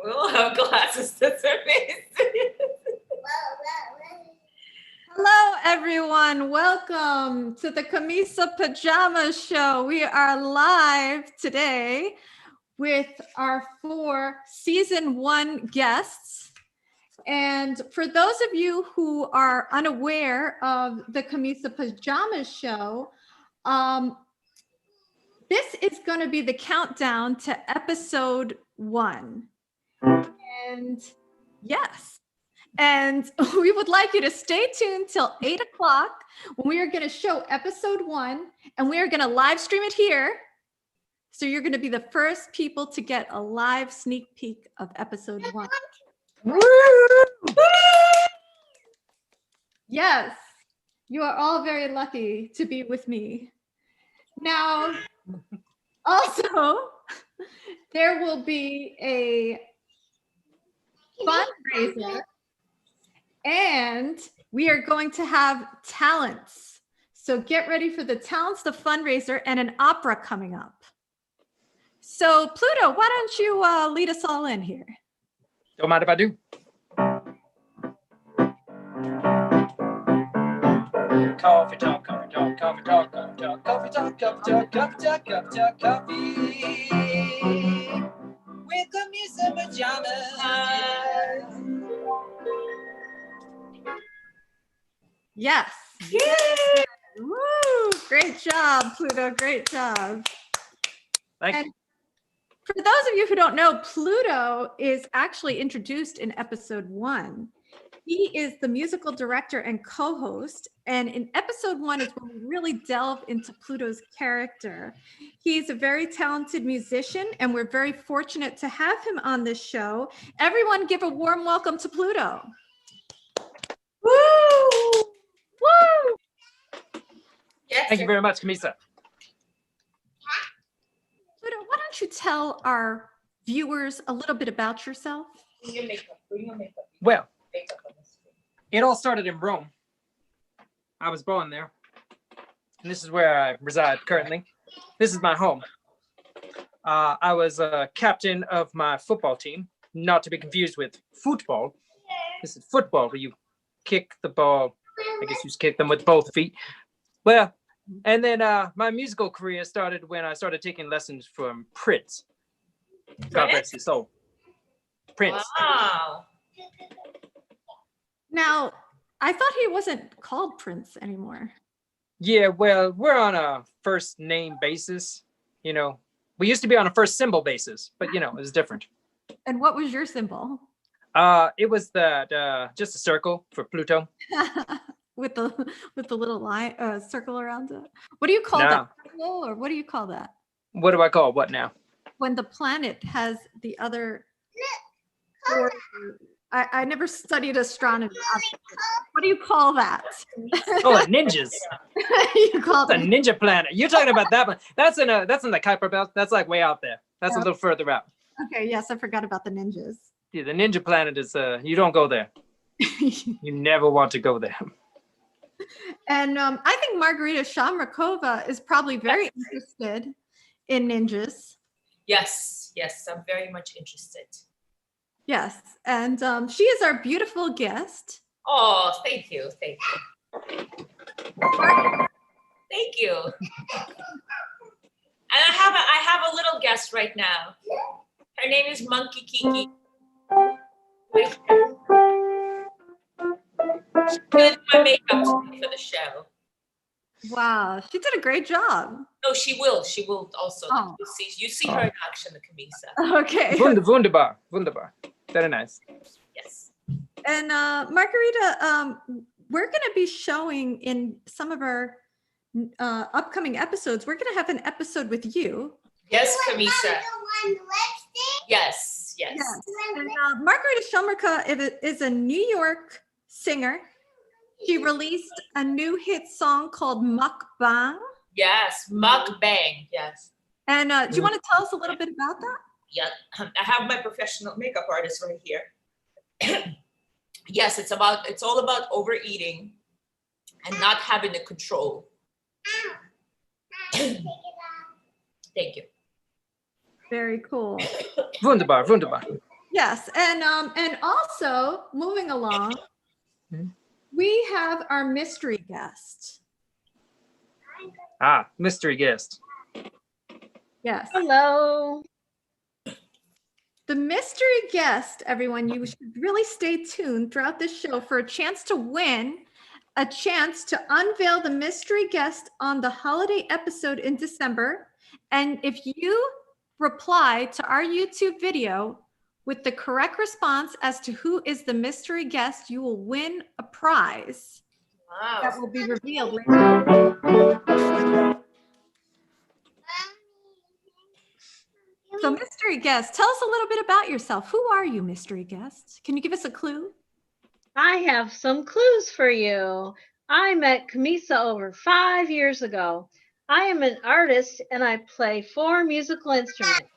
We all have glasses. That's amazing. Hello, everyone. Welcome to the Camisa Pajamas show. We are live today with our 4 season 1 guests. And for those of you who are unaware of the Camisa Pajamas show, this is going to be the countdown to episode 1. And yes. And we would like you to stay tuned till 8 o'clock when we are going to show episode 1, and we are going to live stream it here. So you're going to be the first people to get a live sneak peek of episode 1. Woo! Yes, you are all very lucky to be with me. Now, also, there will be a fundraiser. And we are going to have talents. So get ready for the talents, the fundraiser, and an opera coming up. So Pluto, why don't you lead us all in here? Don't mind if I do. Coffee talk, coffee talk, coffee talk, coffee talk, coffee talk, coffee talk, coffee talk, coffee talk, coffee. With Camisa Pajamas. Yes. Yay! Woo! Great job, Pluto. Great job. Thank you. For those of you who don't know, Pluto is actually introduced in episode 1. He is the musical director and co-host. And in episode 1 is when we really delve into Pluto's character. He's a very talented musician, and we're very fortunate to have him on this show. Everyone give a warm welcome to Pluto. Woo! Woo! Yes, Thank you very much, Camisa. Pluto, why don't you tell our viewers a little bit about yourself? Bring your makeup. Bring your makeup. Well, Makeup on the screen. it all started in Rome. I was born there. And this is where I reside currently. This is my home. I was a captain of my football team, not to be confused with football. This is football, where you kick the ball. I guess you just kick them with both feet. Well, and then my musical career started when I started taking lessons from Prince. God rest his soul. Prince. Wow. Now, I thought he wasn't called Prince anymore. Yeah, well, we're on a first name basis. You know, we used to be on a first symbol basis, but you know, it was different. And what was your symbol? It was that just a circle for Pluto. with the little line circle around it. What do you call that? Circle, or what do you call that? What do I call what now? When the planet has the other. Or, I never studied astronomy. What do you call that? Oh, ninjas. You call The it ninja planet. You're talking about that one. That's in the Kuiper Belt. That's like way out there. That's a little further out. Okay, yes, I forgot about the ninjas. Yeah, the ninja planet is you don't go there. You never want to go there. And I think Margarita Shamrikova is probably very interested in ninjas. Yes, I'm very much interested. Yes, and she is our beautiful guest. Oh, thank you. Thank you. And I have a little guest right now. Her name is Monkey Kiki. She did my makeup today for the show. Wow, she did a great job. No, she will. She will also. Oh. You see her in action, the Camisa. Okay. Wunderbar. Very nice. Yes. And Margarita, we're going to be showing in some of our upcoming episodes, we're going to have an episode with you. Yes, Camisa. Yes. And, Margarita Shamrikova is a New York singer. She released a new hit song called Mukbang. Yes, Mukbang. Yes. And do you want to tell us a little bit about that? Yeah, I have my professional makeup artist right here. Yes, it's all about overeating and not having the control. Thank you. Very cool. Wunderbar. Yes, and also moving along, we have our mystery guest. Mystery guest. Yes. Hello. The mystery guest, everyone, you should really stay tuned throughout this show for a chance to win, a chance to unveil the mystery guest on the holiday episode in December. And if you reply to our YouTube video with the correct response as to who is the mystery guest, you will win a prize that Wow. will be revealed later. So, mystery guest, tell us a little bit about yourself. Who are you, mystery guest? Can you give us a clue? I have some clues for you. I met Camisa over 5 years ago. I am an artist and I play 4 musical instruments.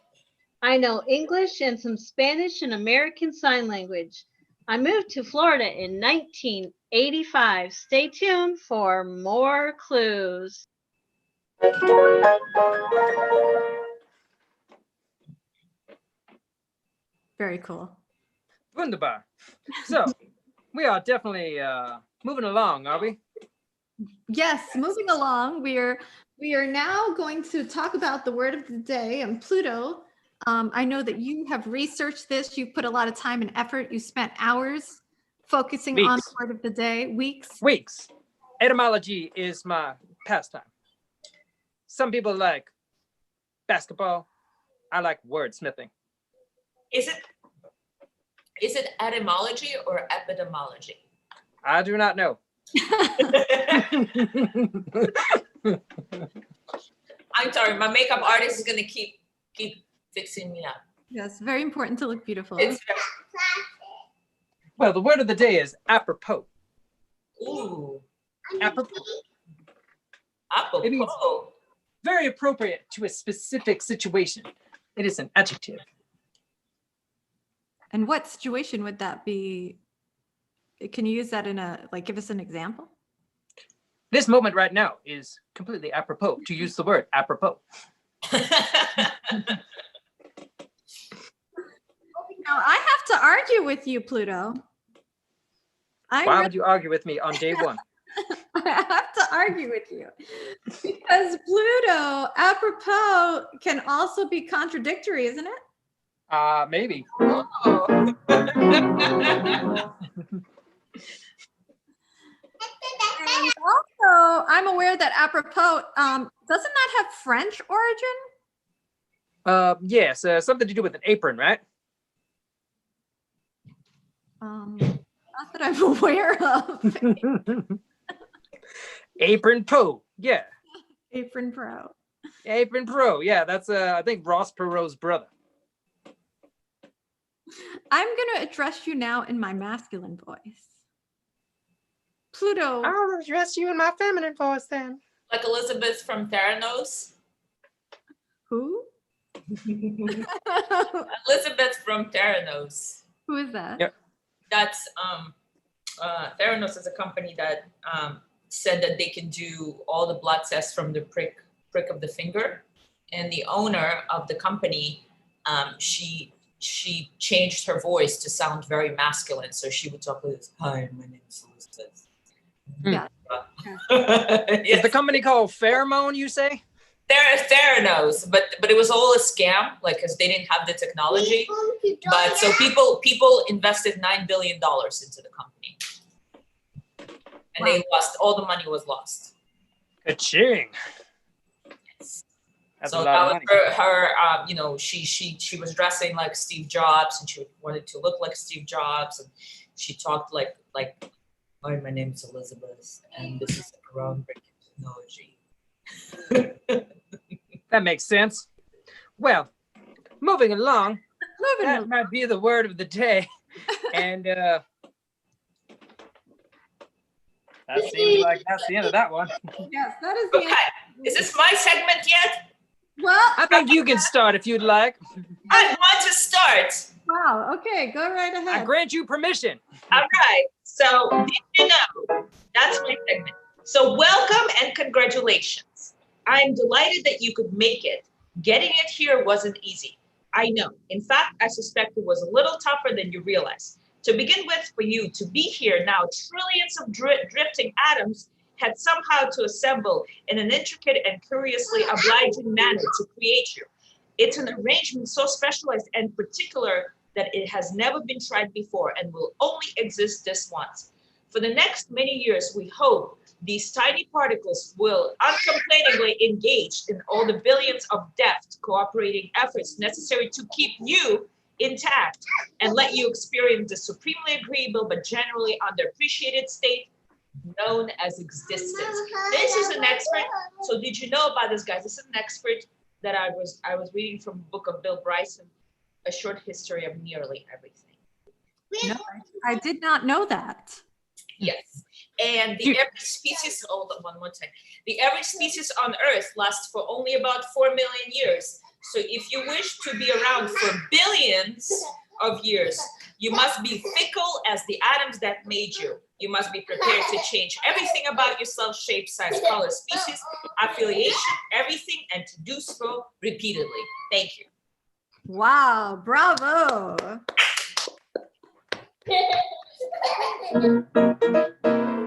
I know English and some Spanish and American Sign Language. I moved to Florida in 1985. Stay tuned for more clues. Very cool. Wunderbar. So, we are definitely moving along, are we? Yes, moving along, we are now going to talk about the word of the day. And Pluto, I know that you have researched this. You put a lot of time and effort. You spent hours focusing on the word of the day. Weeks. Etymology is my pastime. Some people like basketball. I like wordsmithing. Is it etymology or epidemiology? I do not know. I'm sorry, my makeup artist is gonna keep fixing me up. Yes, very important to look beautiful. Well, the word of the day is apropos. Ooh, Apropos. apropos. It means very appropriate to a specific situation. It is an adjective. And what situation would that be? Can you use that in give us an example? This moment right now is completely apropos to use the word apropos. Now, I have to argue with you, Pluto. Why would you argue with me on day one? I have to argue with you because Pluto, apropos, can also be contradictory, isn't it? Maybe. Oh. And also, I'm aware that apropos, doesn't that have French origin? Yes, something to do with an apron, right? Not that I'm aware of. Apron Pro, yeah. Apron Pro. Apron Pro, yeah. That's I think Ross Perot's brother. I'm going to address you now in my masculine voice. Pluto. I'll address you in my feminine voice then. Like Elizabeth from Theranos. Who? Elizabeth from Theranos. Who is that? Yep. That's Theranos is a company that said that they can do all the blood tests from the prick of the finger, and the owner of the company, she changed her voice to sound very masculine, so she would talk like this. Hi, my name is Elizabeth. Yeah. Yes. Is the company called Pheromone, you say? Theranos, but it was all a scam, like, because they didn't have the technology. But so people invested $9 billion into the company, and they lost, all the money was lost. Ka-ching. Yes. That's So a that lot was of money. her she was dressing like Steve Jobs, and she wanted to look like Steve Jobs, and she talked like, hi, my name is Elizabeth, and this is a groundbreaking technology. That makes sense. Well, moving along, that might be the word of the day. And that seems like that's the end of that one. Yes, that is the Okay, is this my segment yet? Well, I think you can start if you'd like. I want to start. wow. Okay, go right I ahead. grant you permission. All right. So did you know? That's my segment. So welcome and congratulations. I'm delighted that you could make it. Getting it here wasn't easy. I know. In fact, I suspect it was a little tougher than you realize. To begin with, for you to be here now, trillions of drifting atoms had somehow to assemble in an intricate and curiously obliging manner to create you. It's an arrangement so specialized and particular that it has never been tried before and will only exist this once. For the next many years, we hope these tiny particles will uncomplainingly engage in all the billions of deft cooperating efforts necessary to keep you intact and let you experience the supremely agreeable but generally underappreciated state known as existence. This is an expert. So did you know about this, guys? This is an expert that I was reading from a book of Bill Bryson, A Short History of Nearly Everything. No, I did not know that. Yes. And the average species, hold on one more time. The average species on Earth lasts for only about 4 million years. So if you wish to be around for billions of years, you must be fickle as the atoms that made you. You must be prepared to change everything about yourself, shape, size, color, species, affiliation, everything, and to do so repeatedly. Thank you. Wow, bravo.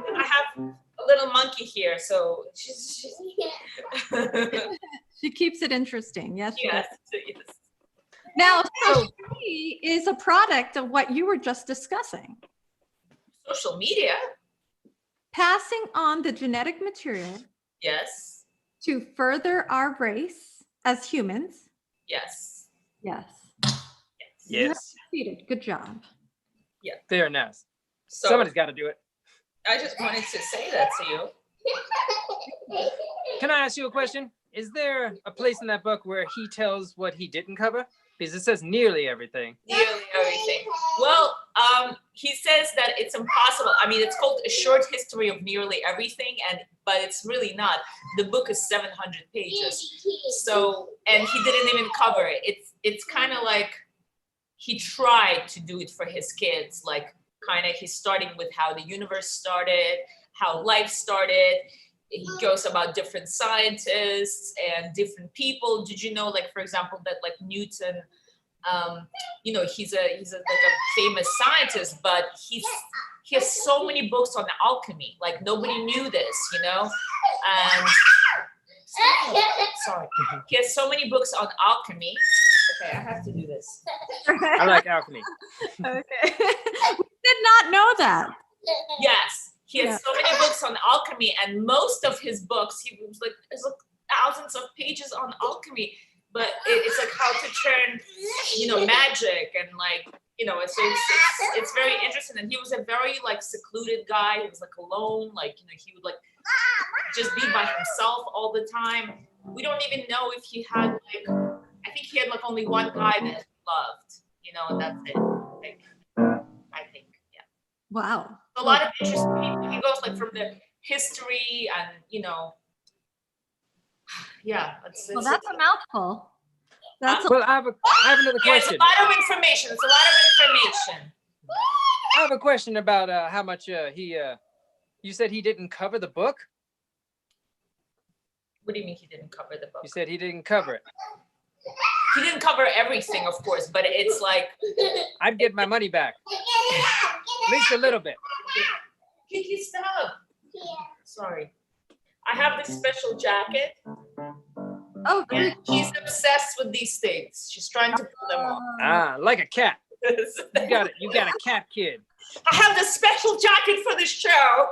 I have a little monkey here, so she's She keeps it interesting. Yes. she yes, does. yes. Now, social media is a product of what you were just discussing. Social media, Passing on the genetic material yes, to further our race as humans. yes, Yes. Yes. You have succeeded. Good job. Fair enough. So Somebody's got to do it. I just wanted to say that to you. Can I ask you a question? Is there a place in that book where he tells what he didn't cover? Because it says nearly everything. Nearly everything. Well, he says that it's impossible. I mean, it's called A Short History of Nearly Everything, but it's really not. The book is 700 pages. So, and he didn't even cover it. It's kind of like he tried to do it for his kids, like kind of he's starting with how the universe started, how life started. He goes about different scientists and different people. Did you know, like, for example, that like Newton, he's like a famous scientist, but he has so many books on alchemy. Like nobody knew this, and sorry, he has so many books on alchemy. Okay, I have to do this. I like alchemy. Okay. We did not know that. Yes, he has so many books on alchemy, and most of his books, there's like thousands of pages on alchemy, but it's like how to turn, magic and like, it's very interesting. And he was a very like secluded guy. He was like alone, like, he would like just be by himself all the time. We don't even know if he had like, I think he had like only one guy that he loved, and that's it. I think, yeah. Wow. A lot of interesting people. He goes like from the history and, yeah. That's a mouthful. That's Well, I have another Yeah, it's a question. lot of information. It's a lot of information. I have a question about how much you said he didn't cover the book? What do you mean he didn't cover the book? You said he didn't cover it. He didn't cover everything, of course, but it's like, I'd get my money back. At least a little bit. Kiki, stop. Sorry. I have this special jacket. oh, good. And he's obsessed with these things. She's trying to pull them off. Ah, like a cat. You got it. You got a cat kid. I have this special jacket for the show.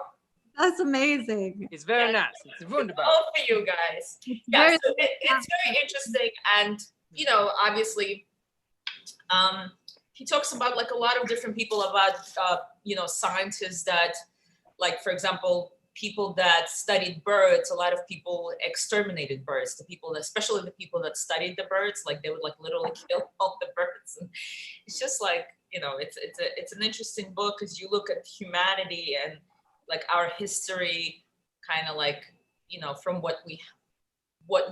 That's amazing. It's very nice. It's wunderbar. All for you guys. Yeah, so it's very interesting. And, obviously, he talks about like a lot of different people about, scientists that, like, for example, people that studied birds, a lot of people exterminated birds. The people, especially the people that studied the birds, like they would like literally kill all the birds. And it's just like, it's an interesting book because you look at humanity and like our history, kind of like, from what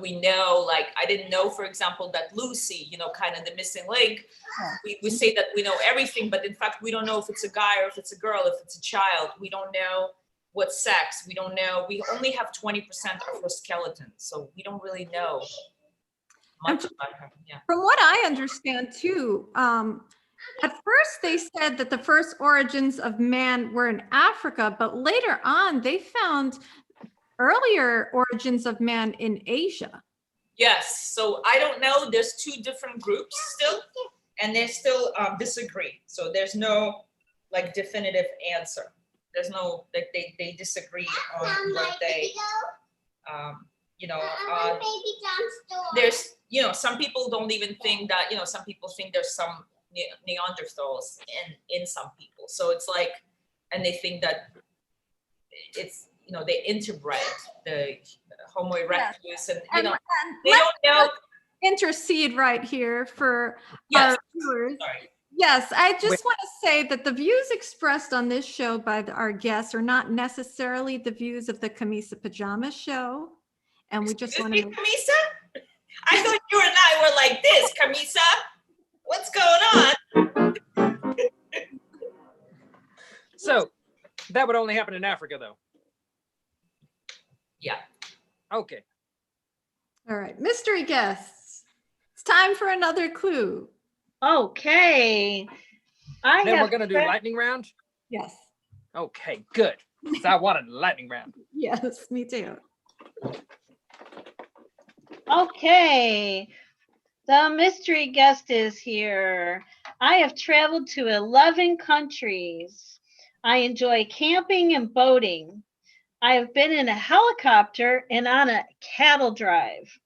we know. Like I didn't know, for example, that Lucy, kind of the missing link. We say that we know everything, but in fact, we don't know if it's a guy or if it's a girl, if it's a child. We don't know what sex. We don't know. We only have 20% of her skeleton, so we don't really know much about her. Yeah. From what I understand too, at first they said that the first origins of man were in Africa, but later on they found earlier origins of man in Asia. Yes. So I don't know. There's two different groups still, and they still disagree. So there's no like definitive answer. There's no like they disagree on what they there's some people don't even think that some people think there's some Neanderthals in some people. So it's like, and they think that it's they interbred the Homo erectus, and they don't know. Intercede right here for Yes. our viewers. Sorry. Yes, I just want to say that the views expressed on this show by our guests are not necessarily the views of the Camisa Pajamas show. And we just want to make Camisa? I thought you and I were like this, Camisa. What's going on? So that would only happen in Africa, though. Yeah. Okay. All right, mystery guests. It's time for another clue. Okay. Then we're gonna do lightning round. Yes. Okay, good. 'Cause I wanted a lightning round. Yes, me too. Okay. The mystery guest is here. I have traveled to 11 countries. I enjoy camping and boating. I have been in a helicopter and on a cattle drive.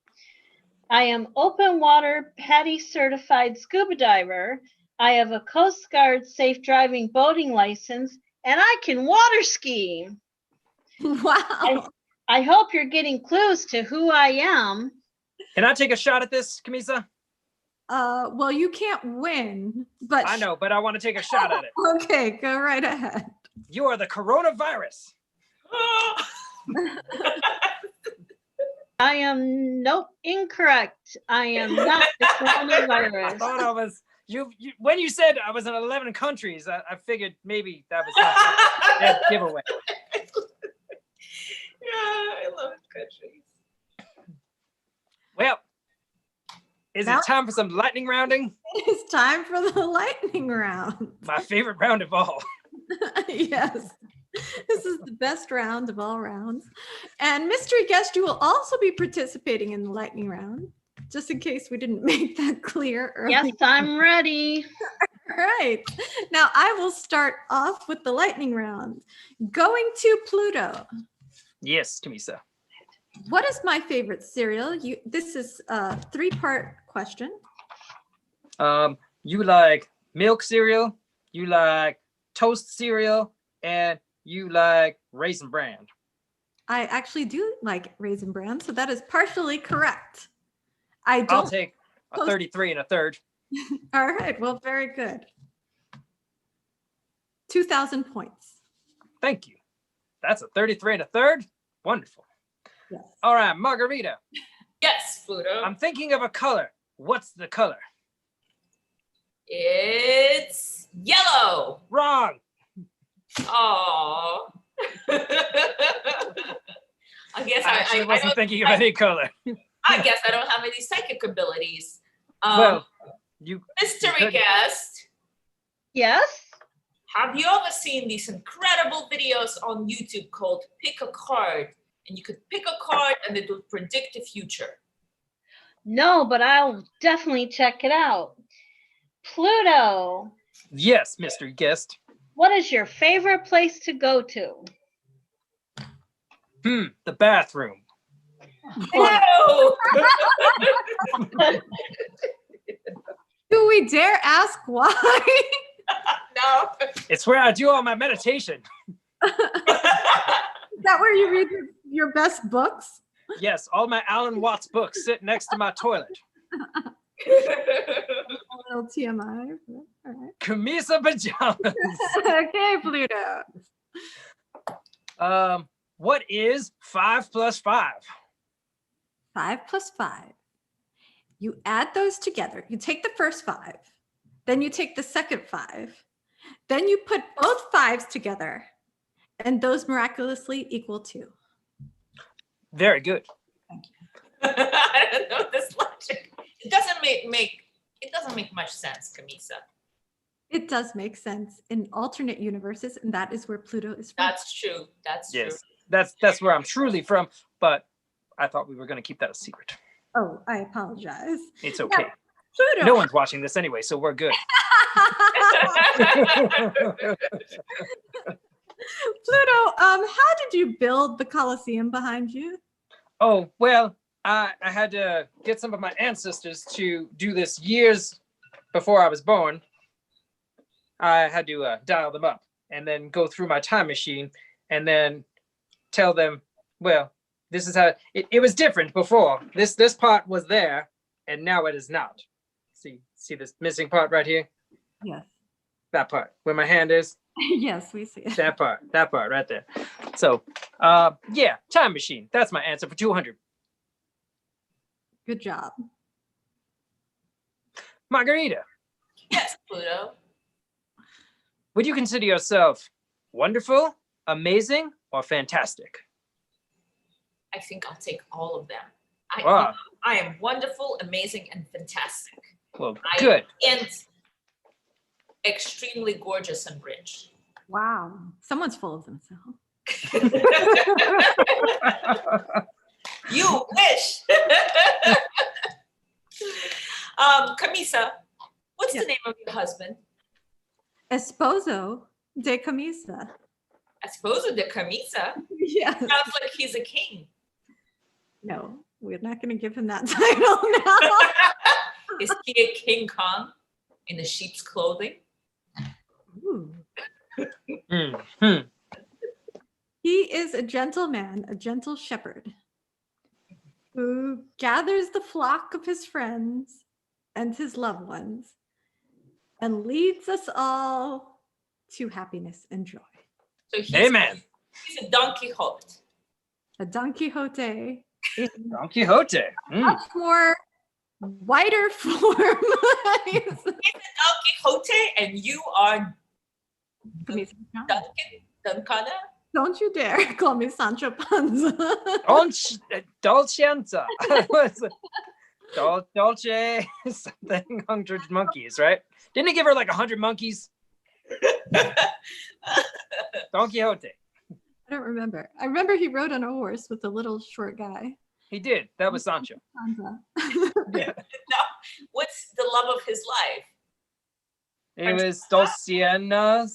I am open water PADI certified scuba diver. I have a Coast Guard safe driving boating license, and I can water ski. Wow. I hope you're getting clues to who I am. Can I take a shot at this, Camisa? Well, you can't win, but I know, but I want to take a shot at it. Okay, go right ahead. You are the coronavirus. I am incorrect. I am not the coronavirus. I thought I was. You when you said I was in 11 countries, I figured maybe that was a giveaway. Yeah, 11 countries. Well, is it time for some lightning rounding? It's time for the lightning round. My favorite round of all. Yes. This is the best round of all rounds. And mystery guest, you will also be participating in the lightning round, just in case we didn't make that clear earlier. Yes, I'm ready. All right. Now I will start off with the lightning round. Going to Pluto. Yes, Camisa. What is my favorite cereal? This is a 3-part question. You like milk cereal, you like toast cereal, and you like Raisin Bran. I actually do like Raisin Bran, so that is partially correct. I'll take a 33 and a third. All right. Well, very good. 2,000 points. Thank you. That's a 33 and a third. Wonderful. Yes. All right, Margarita. Yes, Pluto. I'm thinking of a color. What's the color? It's yellow. Wrong. Oh. I guess I wasn't don't- thinking of any color. I guess I don't have any psychic abilities. Well, you Mystery could- guest, Yes. have you ever seen these incredible videos on YouTube called Pick a Card? And you could pick a card and it would predict the future. No, but I'll definitely check it out. Pluto, Yes, mystery guest. what is your favorite place to go to? The bathroom. No. Do we dare ask why? No. It's where I do all my meditation. Is that where you read your best books? Yes, all my Alan Watts books sit next to my toilet. A little TMI. All right. Camisa Pajamas. Okay, Pluto. What is 5 plus 5? 5 plus 5. You add those together. You take the first 5, then you take the second 5, then you put both 5s together, and those miraculously equal 2. Very good. I don't know this logic. It doesn't make much sense, Camisa. It does make sense in alternate universes, and that is where Pluto is from. That's true. That's true. Yes, that's where I'm truly from. But I thought we were going to keep that a secret. Oh, I apologize. It's okay. Pluto. No one's watching this anyway, so we're good. Pluto, how did you build the Coliseum behind you? Oh, well, I had to get some of my ancestors to do this years before I was born. I had to dial them up and then go through my time machine and then tell them, well, this is how it was different before. This part was there and now it is not. See this missing part right here? Yes. That part where my hand is? Yes, we see it. That part right there. So, yeah, time machine. That's my answer for 200. Good job. Margarita, Yes, Pluto. would you consider yourself wonderful, amazing, or fantastic? I think I'll take all of them. Wow. I am wonderful, amazing, and fantastic. Well, good. And extremely gorgeous and rich. Wow. Someone's full of themselves. You wish. Camisa, what's the name of your husband? Esposo de Camisa. Esposo de Camisa. Yes. Sounds like he's a king. No, we're not going to give him that title now. Is he a King Kong in the sheep's clothing? Ooh. Hmm. He is a gentleman, a gentle shepherd, who gathers the flock of his friends and his loved ones and leads us all to happiness and joy. So he's, Amen. He's a Don Quixote. A Don Quixote in Don Quixote. much more wider form. He's a Don Quixote and you are Duncana? Don't you dare call me Sancho Panza. Dolcianza. Dolce something 100 monkeys, right? Didn't he give her like 100 monkeys? Don Quixote. I don't remember. I remember he rode on a horse with a little short guy. He did. That was Sancho. Panza. Yeah. No. What's the love of his life? It was Dulciana,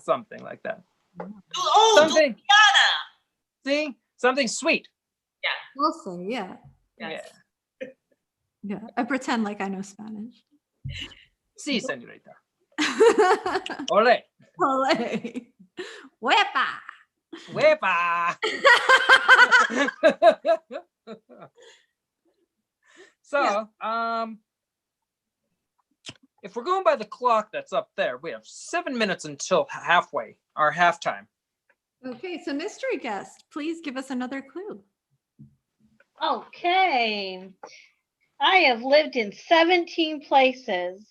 something like that. Oh, Something. Dulciana. See? Something sweet. Dulce, yeah. Yes. Yeah. I pretend like I know Spanish. Sí, señorita. Ole. Olé. Huepa. Wepa. So, if we're going by the clock that's up there, we have 7 minutes until halfway, our halftime. Okay, so mystery guest, please give us another clue. Okay. I have lived in 17 places.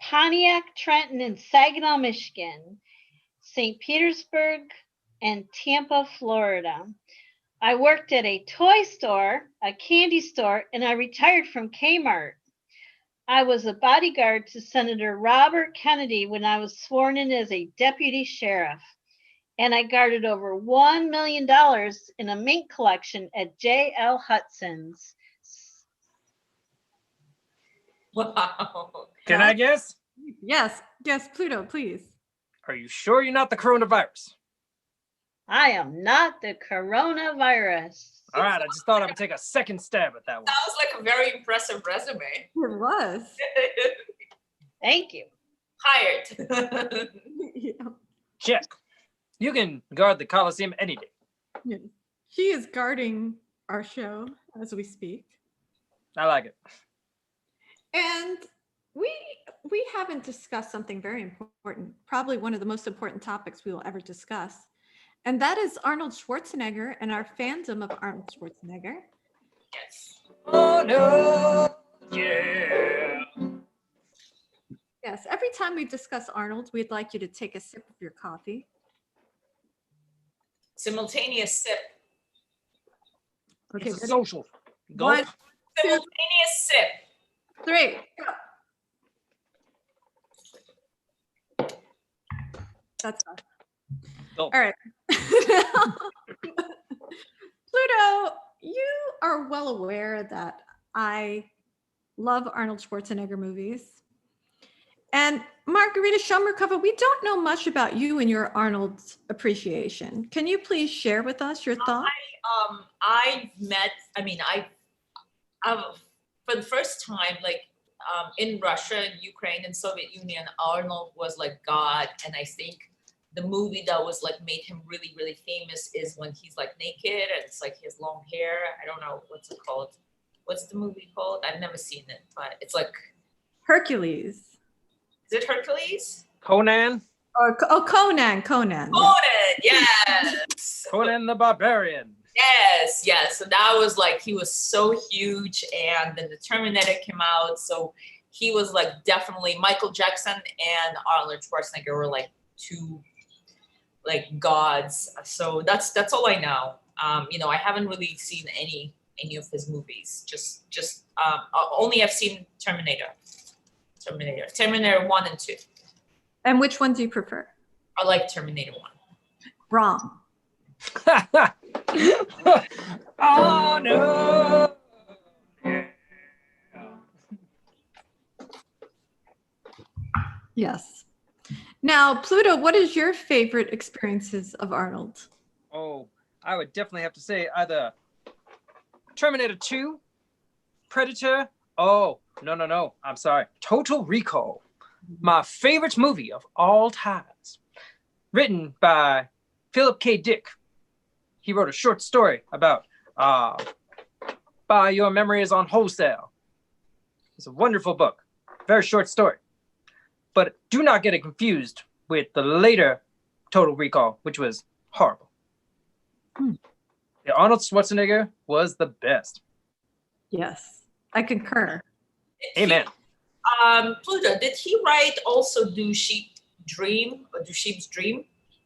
Pontiac, Trenton, and Saginaw, Michigan, St. Petersburg, and Tampa, Florida. I worked at a toy store, a candy store, and I retired from Kmart. I was a bodyguard to Senator Robert Kennedy when I was sworn in as a deputy sheriff. And I guarded over $1 million in a mink collection at J.L. Hudson's. Wow. Can I guess? Yes, Pluto, please. Are you sure you're not the coronavirus? I am not the coronavirus. All right, I just thought I would take a second stab at that one. Sounds like a very impressive resume. It was. Thank you. Hired. Yeah. Check. You can guard the Coliseum any day. Yeah. She is guarding our show as we speak. I like it. And we haven't discussed something very important, probably one of the most important topics we will ever discuss. And that is Arnold Schwarzenegger and our fandom of Arnold Schwarzenegger. Yes. Oh no, yeah. Yes, every time we discuss Arnold, we'd like you to take a sip of your coffee. Simultaneous sip. Okay, It's a ready? social. Go. One, Simultaneous sip. 3. That's us. Gulp. All right. Pluto, you are well aware that I love Arnold Schwarzenegger movies. And Margarita Shamrikova, we don't know much about you and your Arnold appreciation. Can you please share with us your thoughts? For the first time, like in Russia, Ukraine, and Soviet Union, Arnold was like God. And I think the movie that was like made him really, really famous is when he's like naked and it's like he has long hair. I don't know, what's it called? What's the movie called? I've never seen it, but it's like Hercules. Is it Hercules? Conan. Conan. Conan, yes. Conan the Barbarian. Yes. So that was like, he was so huge, and then the Terminator came out. So he was like definitely Michael Jackson and Arnold Schwarzenegger were like two like gods. So that's all I know. I haven't really seen any of his movies. Just only I've seen Terminator 1 and 2. And which one do you prefer? I like Terminator 1. Wrong. Oh no. Yes. Now, Pluto, what is your favorite experiences of Arnold? Oh, I would definitely have to say either Terminator 2, Predator. Oh, no. I'm sorry. Total Recall. My favorite movie of all times. Written by Philip K. Dick. He wrote a short story about Buy Your Memories on Wholesale. It's a wonderful book. Very short story. But do not get it confused with the later Total Recall, which was horrible. The Arnold Schwarzenegger was the best. Yes, I concur. Amen. Pluto, did he write also Do Sheep's Dream?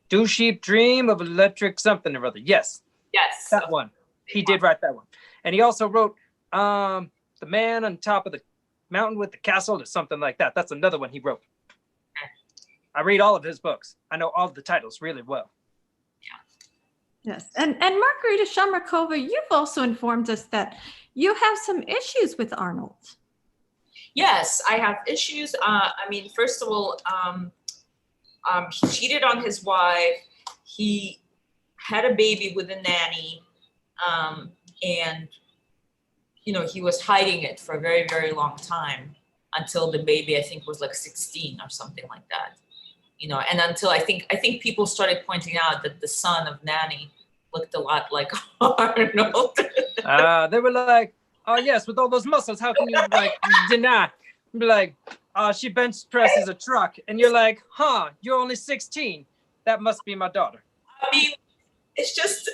Do Sheep Dream of Electric something or other. Yes. Yes. That one. He did write that one. And he also wrote The Man on Top of the Mountain with the Castle or something like that. That's another one he wrote. I read all of his books. I know all of the titles really well. Yes. And Margarita Shamrikova, you've also informed us that you have some issues with Arnold. Yes, I have issues. First of all, he cheated on his wife. He had a baby with a nanny. And he was hiding it for a very, very long time until the baby, I think, was like 16 or something like that. And until I think people started pointing out that the son of nanny looked a lot like Arnold. They were like, oh yes, with all those muscles, how can you like deny? Be like, she bench presses a truck, and you're like, you're only 16. That must be my daughter. I mean, it's just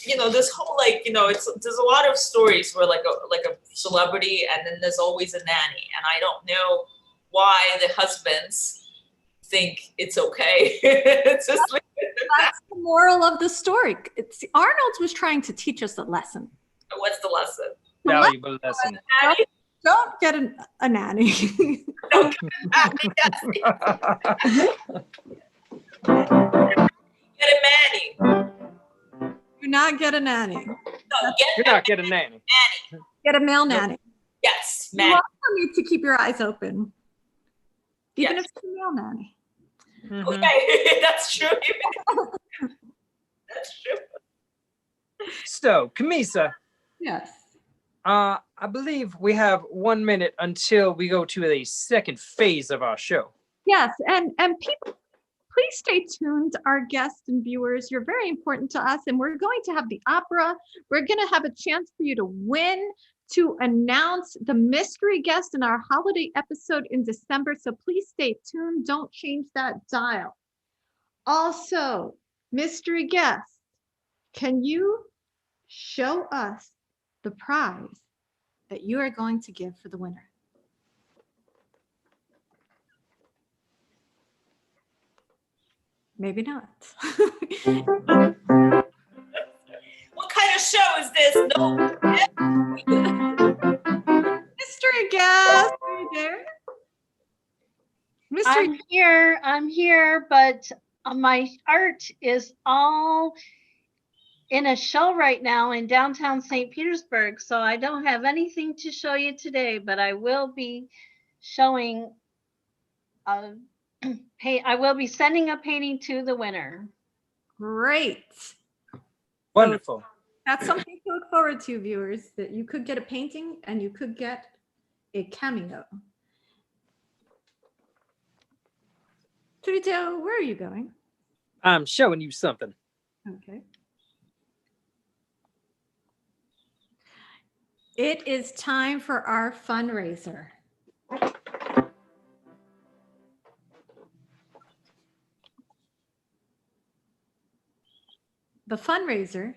this whole there's a lot of stories where like a celebrity, and then there's always a nanny, and I don't know why the husbands think it's okay. It's just like that's the moral of the story. Arnold was trying to teach us a lesson. What's the lesson? Valuable lesson. Don't get a nanny. Don't get a nanny. Do not get a nanny. You're not getting a nanny. Get a male nanny. Yes, You also need to keep your eyes open, even if it's a male nanny. Mm-hmm. Okay, that's true. That's true. So, Camisa. Yes. I believe we have 1 minute until we go to the second phase of our show. Yes, and people, please stay tuned, our guests and viewers. You're very important to us, and we're going to have the opera. We're going to have a chance for you to win, to announce the mystery guest in our holiday episode in December. So please stay tuned. Don't change that dial. Also, mystery guest, can you show us the prize that you are going to give for the winner? Maybe not. What kind of show is this? No. Mystery. I'm here, but my art is all in a show right now in downtown St. Petersburg, so I don't have anything to show you today, but I will be showing I will be sending a painting to the winner. Great. Wonderful. That's something to look forward to, viewers, that you could get a painting and you could get a cameo. Turito, where are you going? I'm showing you something. Okay. It is time for our fundraiser. The fundraiser,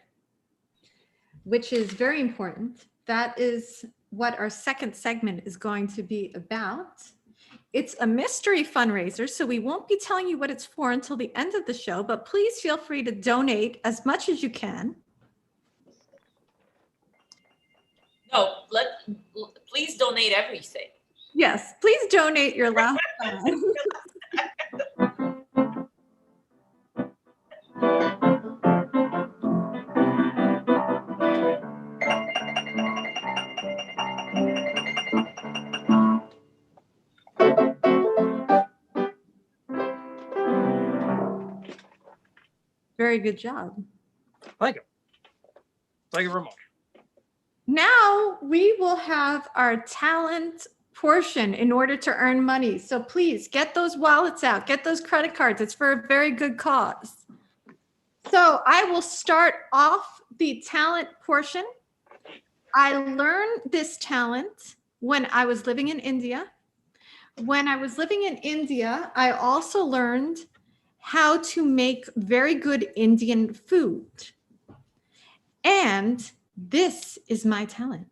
which is very important, that is what our second segment is going to be about. It's a mystery fundraiser, so we won't be telling you what it's for until the end of the show, but please feel free to donate as much as you can. No, please donate everything. Yes, please donate your last dime. Very good job. Thank you. Thank you very much. Now we will have our talent portion in order to earn money. So please get those wallets out, get those credit cards. It's for a very good cause. So I will start off the talent portion. I learned this talent when I was living in India. When I was living in India, I also learned how to make very good Indian food. And this is my talent.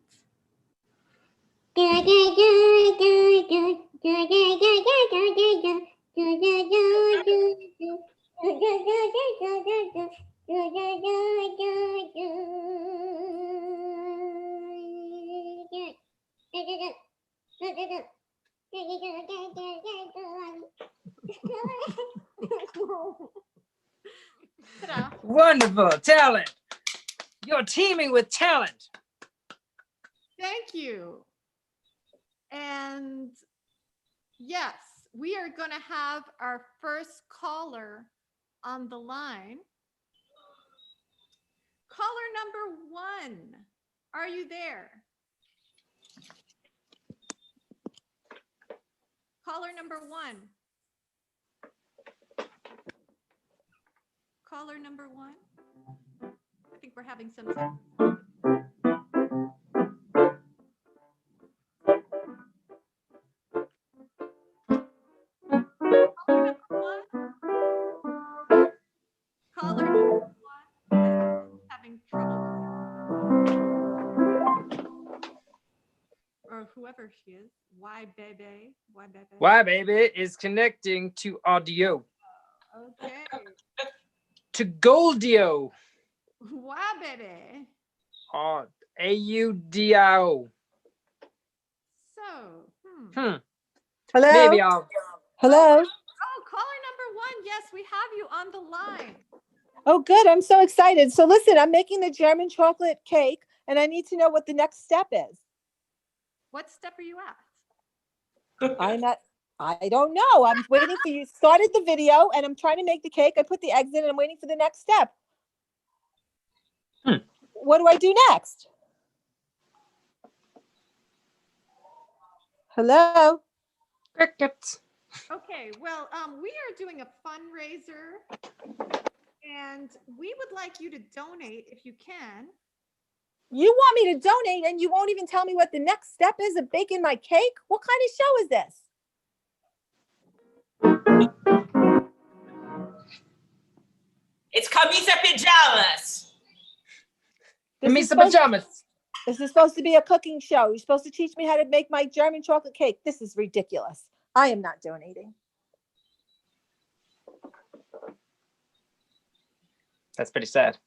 Ta-da. Wonderful talent. You're teaming with talent. Thank you. And yes, we are going to have our first caller on the line. Caller number 1, are you there? Caller number 1. Caller number 1. I think we're having some. Caller number 1 is having trouble. Or whoever she is. Why baby? Why baby? Why, baby, is connecting to audio. Okay. To Goldio. Why baby? AUDIO. So, Hello. Maybe I'll. Hello. Oh, caller number 1. Yes, we have you on the line. Oh, good. I'm so excited. So listen, I'm making the German chocolate cake and I need to know what the next step is. What step are you at? I don't know. I'm waiting for you. Started the video and I'm trying to make the cake. I put the eggs in and I'm waiting for the next step. What do I do next? Hello. Crickets. Okay, well, we are doing a fundraiser and we would like you to donate if you can. You want me to donate and you won't even tell me what the next step is of baking my cake? What kind of show is this? It's Camisa Pajamas. Camisa Pajamas. This is supposed to be a cooking show. You're supposed to teach me how to make my German chocolate cake. This is ridiculous. I am not donating. That's pretty sad.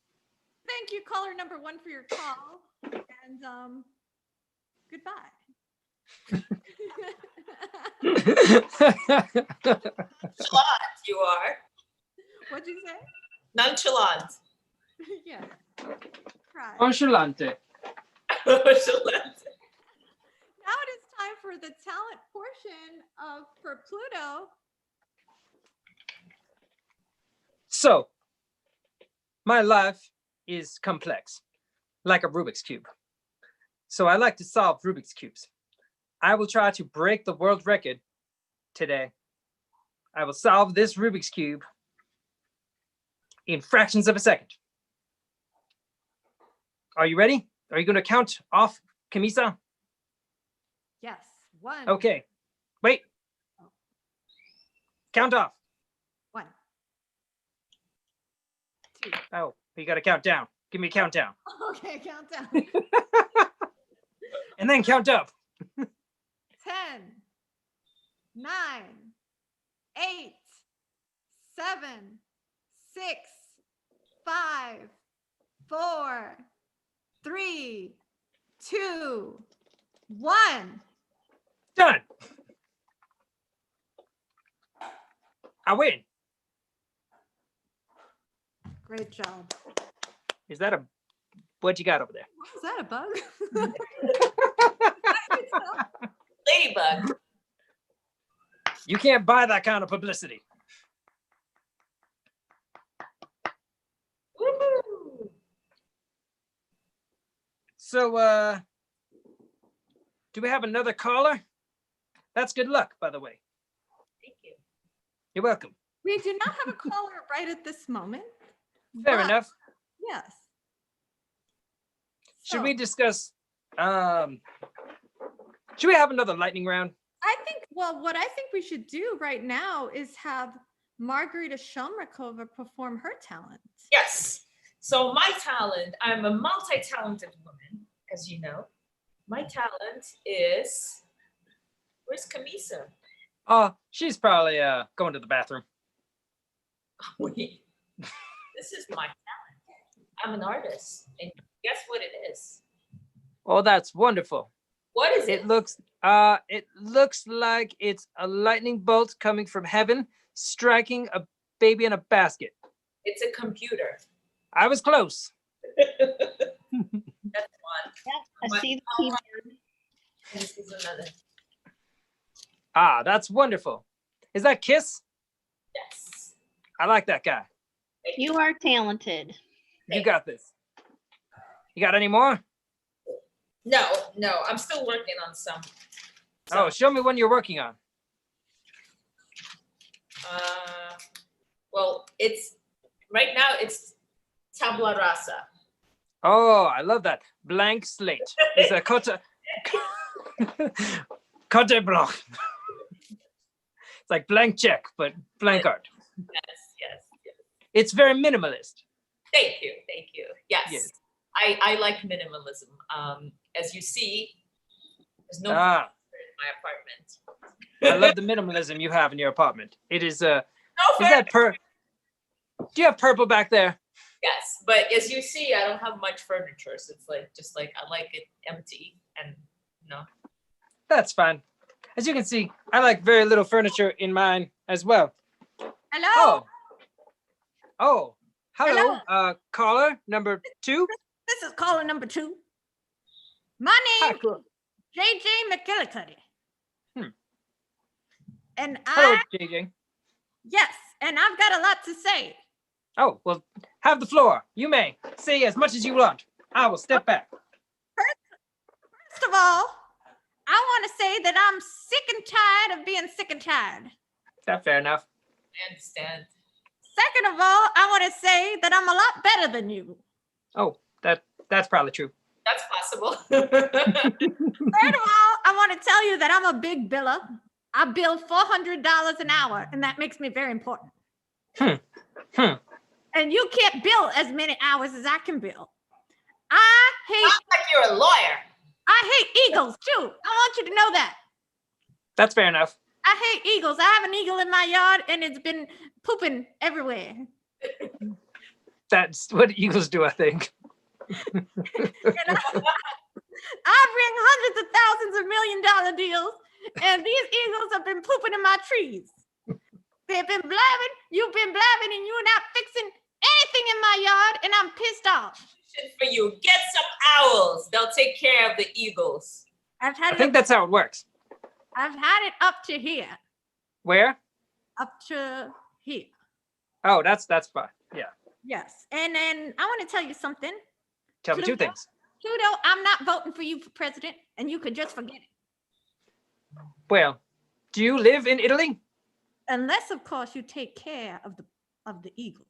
Thank you, caller number 1, for your call. And goodbye. Nonchalant, you are. What'd you say? Nonchalant. Yeah. Right. Nonchalante. Nonchalant. Now it is time for the talent portion of for Pluto. So, my life is complex, like a Rubik's Cube. So I like to solve Rubik's Cubes. I will try to break the world record today. I will solve this Rubik's Cube in fractions of a second. Are you ready? Are you going to count off, Camisa? Yes. 1. Okay. Wait. Count off. 1. 2. Oh, you got to count down. Give me a countdown. Okay, countdown. And then count up. 10, 9, 8, 7, 6, 5, 4, 3, 2, 1. Done. I win. Great job. Is that a what you got over there? Was that a bug? Ladybug. You can't buy that kind of publicity. Woohoo. So, do we have another caller? That's good luck, by the way. Thank you. You're welcome. We do not have a caller right at this moment. Fair but enough. Yes. Should So, we discuss? Should we have another lightning round? I think, well, what I think we should do right now is have Margarita Shamrikova perform her talent. Yes. So my talent, I'm a multi-talented woman, as you know. My talent is, where's Camisa? Oh, she's probably going to the bathroom. Wait, this is my talent. I'm an artist, and guess what it is? Oh, that's wonderful. What is it? It looks like it's a lightning bolt coming from heaven, striking a baby in a basket. It's a computer. I was close. That's one. I see the keyboard. And this is another. Ah, that's wonderful. Is that Kiss? Yes. I like that guy. You are talented. You got this. You got any more? No, I'm still working on some. Oh, show me one you're working on. Well, it's right now it's tabla rasa. Oh, I love that. Blank slate. It's a cote blanc. It's like blank check, but blank art. Yes. It's very minimalist. Thank you. Yes. Yes. I like minimalism. As you see, there's no Ah, furniture in my apartment. I love the minimalism you have in your apartment. It is No is furniture. that do you have purple back there? Yes, but as you see, I don't have much furniture, so it's like just like I like it empty and That's fine. As you can see, I like very little furniture in mine as well. Hello. Oh, hello. Caller number 2. This is caller number 2. My Hi, name cool. is JJ McGillicuddy. And Hello, I, JJ. yes, and I've got a lot to say. Oh, well, have the floor. You may say as much as you want. I will step back. First of all, I want to say that I'm sick and tired of being sick and tired. That's fair enough. I understand. Second of all, I want to say that I'm a lot better than you. Oh, that's probably true. That's possible. Third of all, I want to tell you that I'm a big biller. I bill $400 an hour, and that makes me very important. And you can't bill as many hours as I can bill. I Sounds like you're a lawyer. hate eagles too. I want you to know that. That's fair enough. I hate eagles. I have an eagle in my yard, and it's been pooping everywhere. That's what eagles do, I think. I bring hundreds of thousands of $1 million deals, and these eagles have been pooping in my trees. They've been blabbing, you've been blabbing, and you're not fixing anything in my yard, and I'm pissed off. For you, get some owls. They'll take care of the eagles. I've had I think that's how it works. I've had it up to here. Where? Up to here. Oh, that's fine. Yeah. Yes. And then I want to tell you something. Tell me two Pluto? things. Pluto, I'm not voting for you for president, and you could just forget it. Well, do you live in Italy? Unless, of course, you take care of the eagle.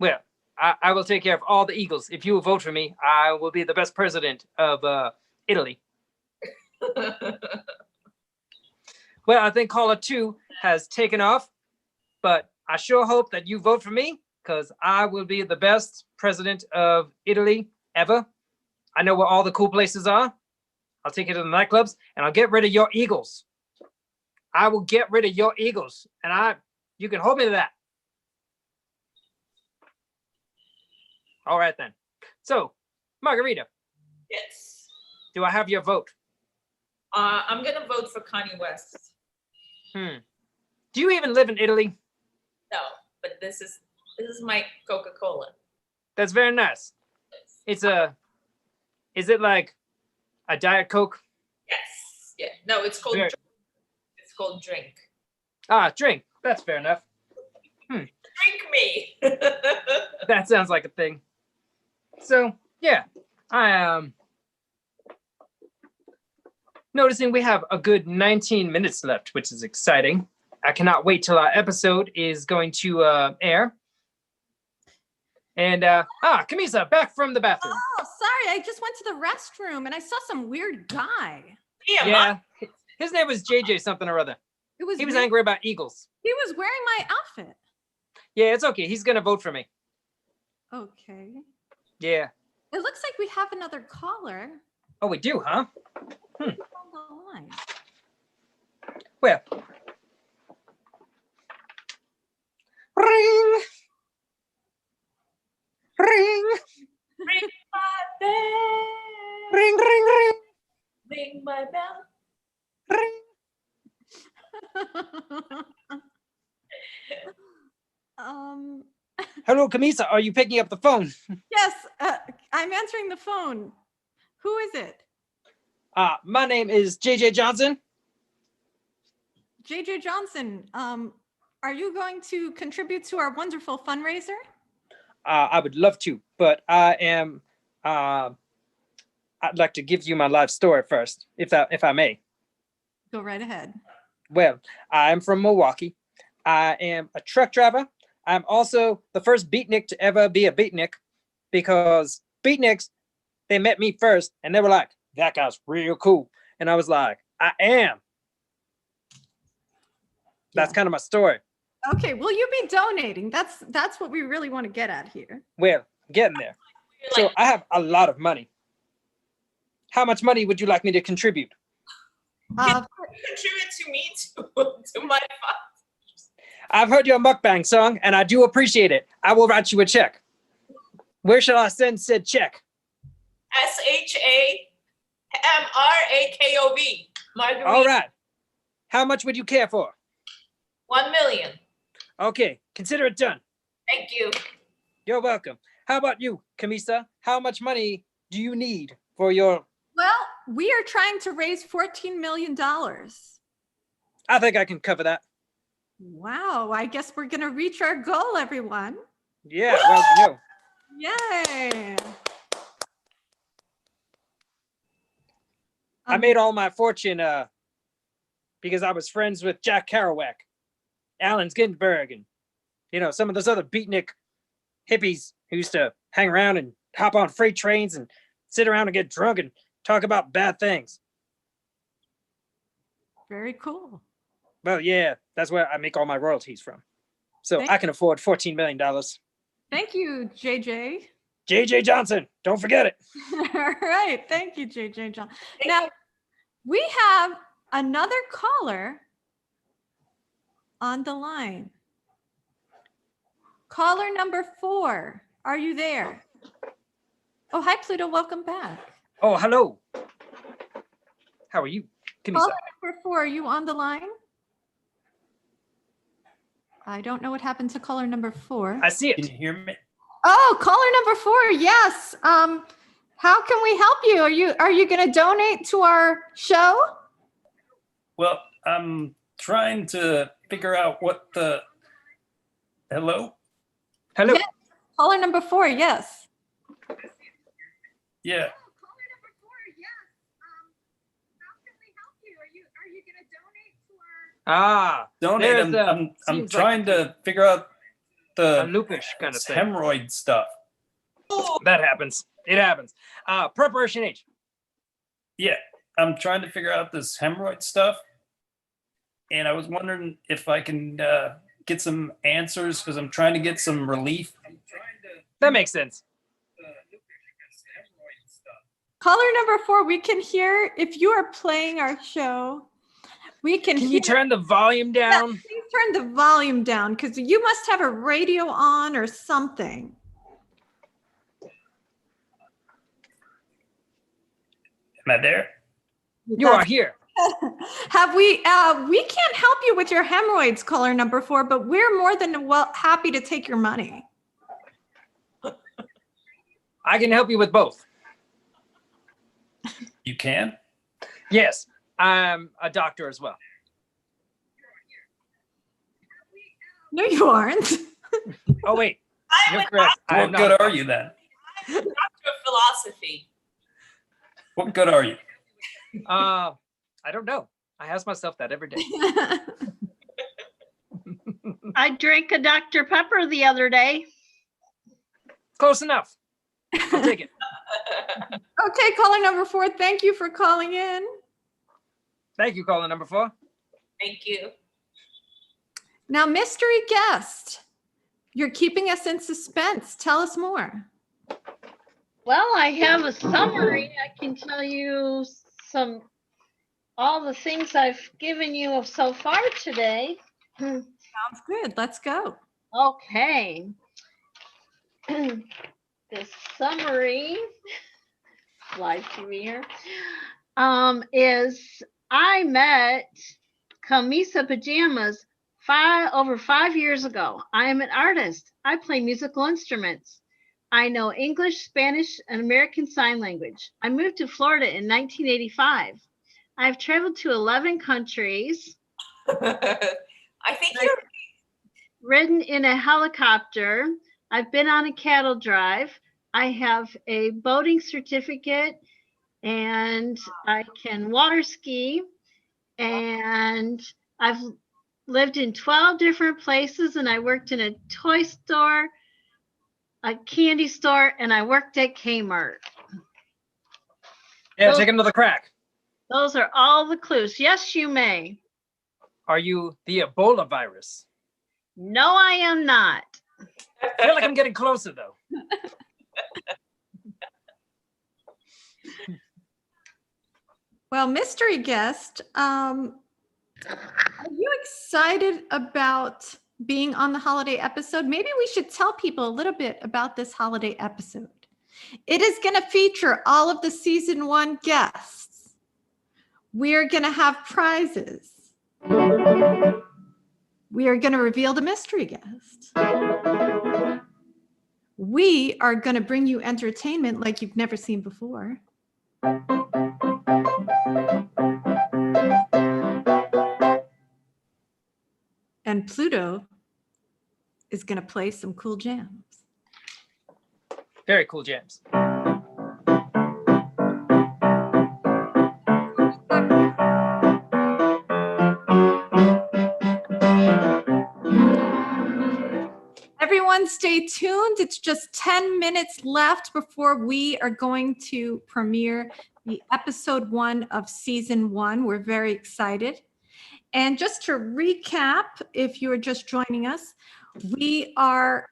Well, I will take care of all the eagles. If you vote for me, I will be the best president of Italy. Well, I think caller 2 has taken off, but I sure hope that you vote for me because I will be the best president of Italy ever. I know where all the cool places are. I'll take you to the nightclubs and I'll get rid of your eagles. I will get rid of your eagles, and you can hold me to that. All right then. So, Margarita, Yes. do I have your vote? I'm gonna vote for Kanye West. Do you even live in Italy? No, but this is my Coca-Cola. That's very nice. Is it like a Diet Coke? Yes. Yeah. No, it's called Very- drink. It's called drink. Drink. That's fair enough. Drink me. That sounds like a thing. So, yeah, I am noticing we have a good 19 minutes left, which is exciting. I cannot wait till our episode is going to air. And, Camisa, back from the bathroom. Oh, sorry. I just went to the restroom, and I saw some weird guy. Yeah, his name was JJ something or other. He was He was weird. angry about eagles. He was wearing my outfit. Yeah, it's okay. He's going to vote for me. Okay. Yeah. It looks like we have another caller Oh, we do, huh? on the line. Well. Ring. Ring. Ring my bell. Ring, ring, ring. Ring my bell. Ring. Hello, Camisa. Are you picking up the phone? Yes, I'm answering the phone. Who is it? My name is JJ Johnson. JJ Johnson. Are you going to contribute to our wonderful fundraiser? I would love to, but I'd like to give you my life story first, if I may. Go right ahead. Well, I'm from Milwaukee. I am a truck driver. I'm also the first beatnik to ever be a beatnik because beatniks, they met me first and they were like, that guy's real cool. And I was like, I am. That's kind of my story. Okay, will you be donating? That's what we really want to get at here. Well, I'm getting there. So I have a lot of money. How much money would you like me to contribute? Contribute to me to my fund. I've heard your mukbang song and I do appreciate it. I will write you a check. Where shall I send said check? SHAMRAKOV. Margarita. All right. How much would you care for? 1 million. Okay, consider it done. Thank you. You're welcome. How about you, Camisa? How much money do you need for your... Well, we are trying to raise $14 million. I think I can cover that. Wow, I guess we're going to reach our goal, everyone. Yeah, well, you know. Yay. I made all my fortune because I was friends with Jack Kerouac, Allen Ginsberg, and, you know, some of those other beatnik hippies who used to hang around and hop on freight trains and sit around and get drunk and talk about bad things. Very cool. Well, yeah, that's where I make all my royalties from. So Thank I can afford $14 million. Thank you, JJ. JJ Johnson, don't forget it. All right. Thank you, JJ John. Now, we have another caller on the line. Caller number 4. Are you there? Oh, hi, Pluto. Welcome back. Oh, hello. How are you, Camisa? Caller number 4, are you on the line? I don't know what happened to caller number 4. I see Can it. you hear me? Oh, caller number 4, yes. How can we help you? Are you going to donate to our show? Well, I'm trying to figure out what the. Hello? Hello. Yes. Caller number 4, yes. Yeah. Caller number 4, yes. How can we help you? Are you going to donate to our? Ah, Donate. There's, I'm seems trying to figure out a the loopish kind of thing. hemorrhoid stuff. That happens. It happens. Preparation H. Yeah. I'm trying to figure out this hemorrhoid stuff. And I was wondering if I can get some answers because I'm trying to get some relief. That makes sense. Caller number 4, we can hear if you are playing our show. We can Can hear. you turn the volume Yeah, down? please turn the volume down because you must have a radio on or something. Am I there? You are here. Have we can't help you with your hemorrhoids, caller number 4, but we're more than happy to take your money. I can help you with both. You can? Yes, I'm a doctor as well. No, you aren't. Oh, wait. I'm You're a correct. I am What not. good are you then? doctor of philosophy. What good are you? I don't know. I ask myself that every day. I drank a Dr. Pepper the other day. Close enough. I'll take it. Okay, caller number 4, thank you for calling in. Thank you, caller number 4. Thank you. Now, mystery guest, you're keeping us in suspense. Tell us more. Well, I have a summary. I can tell you all the things I've given you so far today. Sounds good. Let's go. Okay. The summary, live TV here, is I met Camisa Pajamas over 5 years ago. I am an artist. I play musical instruments. I know English, Spanish, and American Sign Language. I moved to Florida in 1985. I've traveled to 11 countries. I think you're Ridden in a helicopter. I've been on a cattle drive. I have a boating certificate and I can water ski. And I've lived in 12 different places and I worked in a toy store, a candy store, and I worked at Kmart. Yeah, take another crack. Those are all the clues. Yes, you may. Are you the Ebola virus? No, I am not. I feel like I'm getting closer, though. Well, mystery guest, are you excited about being on the holiday episode? Maybe we should tell people a little bit about this holiday episode. It is going to feature all of the season 1 guests. We're going to have prizes. We are going to reveal the mystery guest. We are going to bring you entertainment like you've never seen before. And Pluto is going to play some cool jams. Very cool jams. Everyone stay tuned. It's just 10 minutes left before we are going to premiere the episode 1 of season 1. We're very excited. And just to recap, if you are just joining us, we are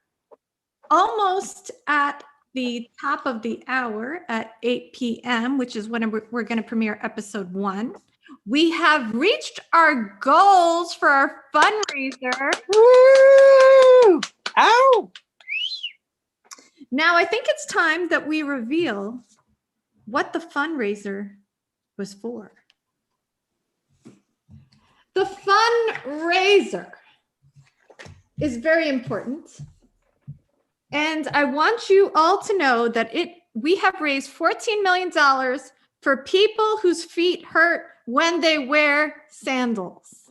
almost at the top of the hour at 8 p.m., which is when we're going to premiere episode 1. We have reached our goals for our fundraiser. Woo! Ow! Now, I think it's time that we reveal what the fundraiser was for. The fundraiser is very important. And I want you all to know that we have raised $14 million for people whose feet hurt when they wear sandals.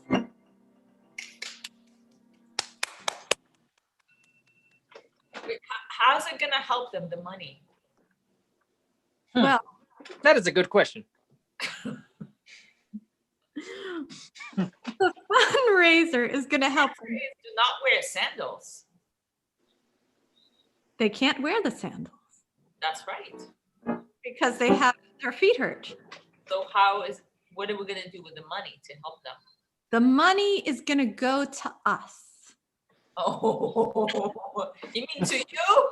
How's it gonna help them, the money? Well, That is a good question. the fundraiser is going to help them. Do not wear sandals. They can't wear the sandals That's right. because they have their feet hurt. So what are we gonna do with the money to help them? The money is going to go to us. Oh, you mean to you?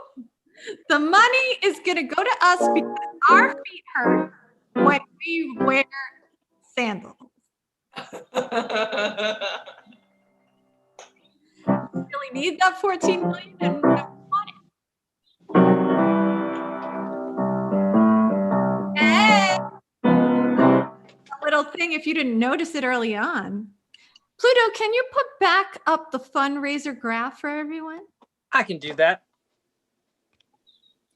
The money is going to go to us because our feet hurt when we wear sandals. We really need that 14 million and we don't want it. And a little thing, if you didn't notice it early on, Pluto, can you put back up the fundraiser graph for everyone? I can do that.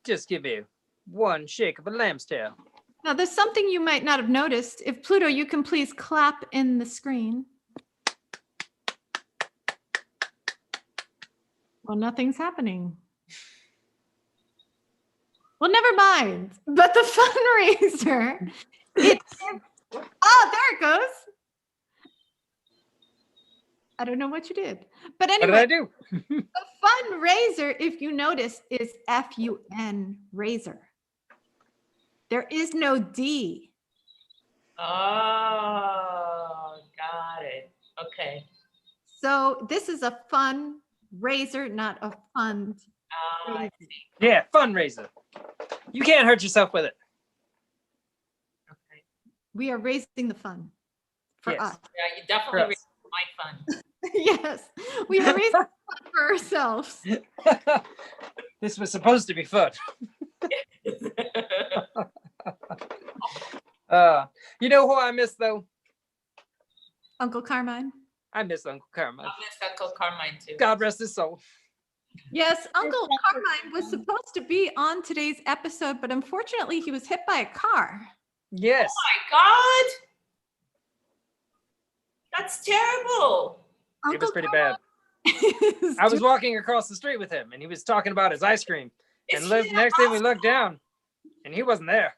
Just give me one shake of a lamb's tail. Now, there's something you might not have noticed. If Pluto, you can please clap in the screen. Well, nothing's happening. Well, never mind. But the fundraiser, oh, there it goes. I don't know what you did. But What did anyway, I do? the fundraiser, if you notice, is F-U-N, razor. There is no D. Oh, got it. Okay. So this is a fundraiser, not a fund. Oh, I see. Yeah, fundraiser. You can't hurt yourself with it. Okay. We are raising the fund for Yes. us. Yeah, you definitely raised my fund. Yes, we are raising the fund for ourselves. This was supposed to be fun. You know who I miss though? Uncle Carmine. I miss Uncle Carmine. I miss Uncle Carmine too. God rest his soul. Yes, Uncle Carmine was supposed to be on today's episode, but unfortunately he was hit by a car. Yes. Oh my God. That's terrible. It was pretty bad. Carmine I was walking across the street with him and he was talking about his ice cream. Is And he in the next thing we hospital? looked down and he wasn't there.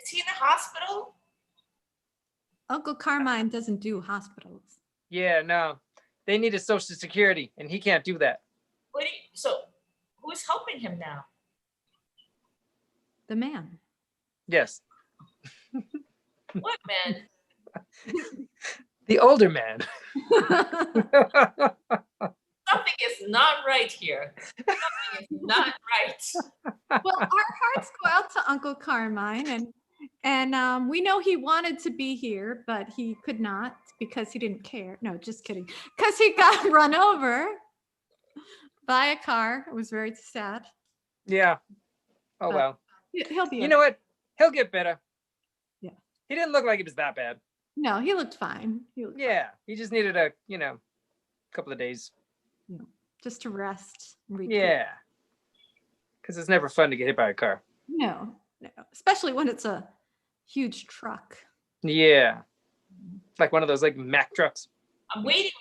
Is he in the hospital? Uncle Carmine doesn't do hospitals. Yeah, no. They needed Social Security and he can't do that. So who's helping him now? The man. Yes. What man? The older man. Something is not right here. Something is not right. Well, our hearts go out to Uncle Carmine, and we know he wanted to be here, but he could not because he didn't care. No, just kidding. Because he got run over by a car. It was very sad. Yeah. Oh well. He'll be. You know what? He'll get better. Yeah. He didn't look like it was that bad. No, he looked fine. Yeah. He just needed a couple of days. Just to rest. And recoup. Yeah. Because it's never fun to get hit by a car. No, especially when it's a huge truck. Yeah. Like one of those like Mack trucks. I'm waiting.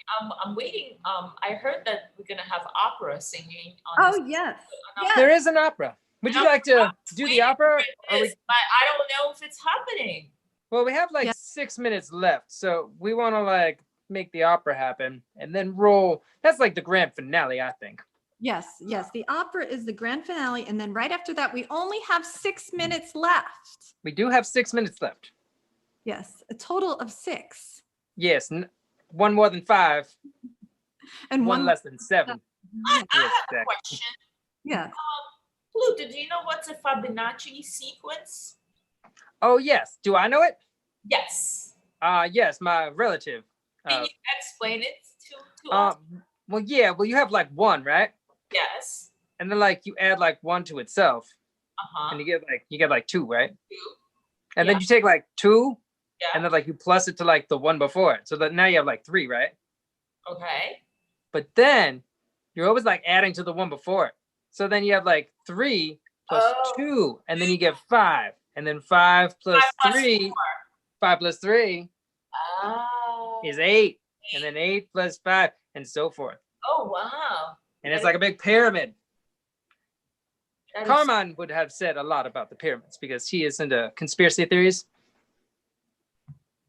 I'm waiting. I heard that we're gonna have opera singing on Oh this. yes. on Yes. There is an opera. Would you like to do the opera? Or we, But I don't know if it's happening. well, we have like Yeah. 6 minutes left. So we want to like make the opera happen and then roll. That's like the grand finale, I think. Yes, yes. The opera is the grand finale, and then right after that, we only have 6 minutes left. We do have 6 minutes left. Yes, a total of 6, Yes. One more than 5. and One less than 7. I Yes, have a exactly. question. Yeah. Pluto, do you know what's a Fibonacci sequence? Oh, yes. Do I know it? Yes. Yes, my relative. Can you explain it to us? Well, yeah. Well, you have like 1, right? Yes. And then like you add like 1 to itself. Uh-huh. and you get like 2, right? 2. And Yeah. then you take like 2, Yeah. and then like you plus it to like the one before it, so that now you have like 3, right? Okay. But then you're always like adding to the one before it, so then you have like 3 plus Oh. 2, and then you get 5, and then 5 plus 5 plus 3, 5 plus 3 Oh. is 8, and then 8 plus 5, and so forth. Oh, wow. And it's like a big pyramid. That is- Carmine would have said a lot about the pyramids because he is into conspiracy theories.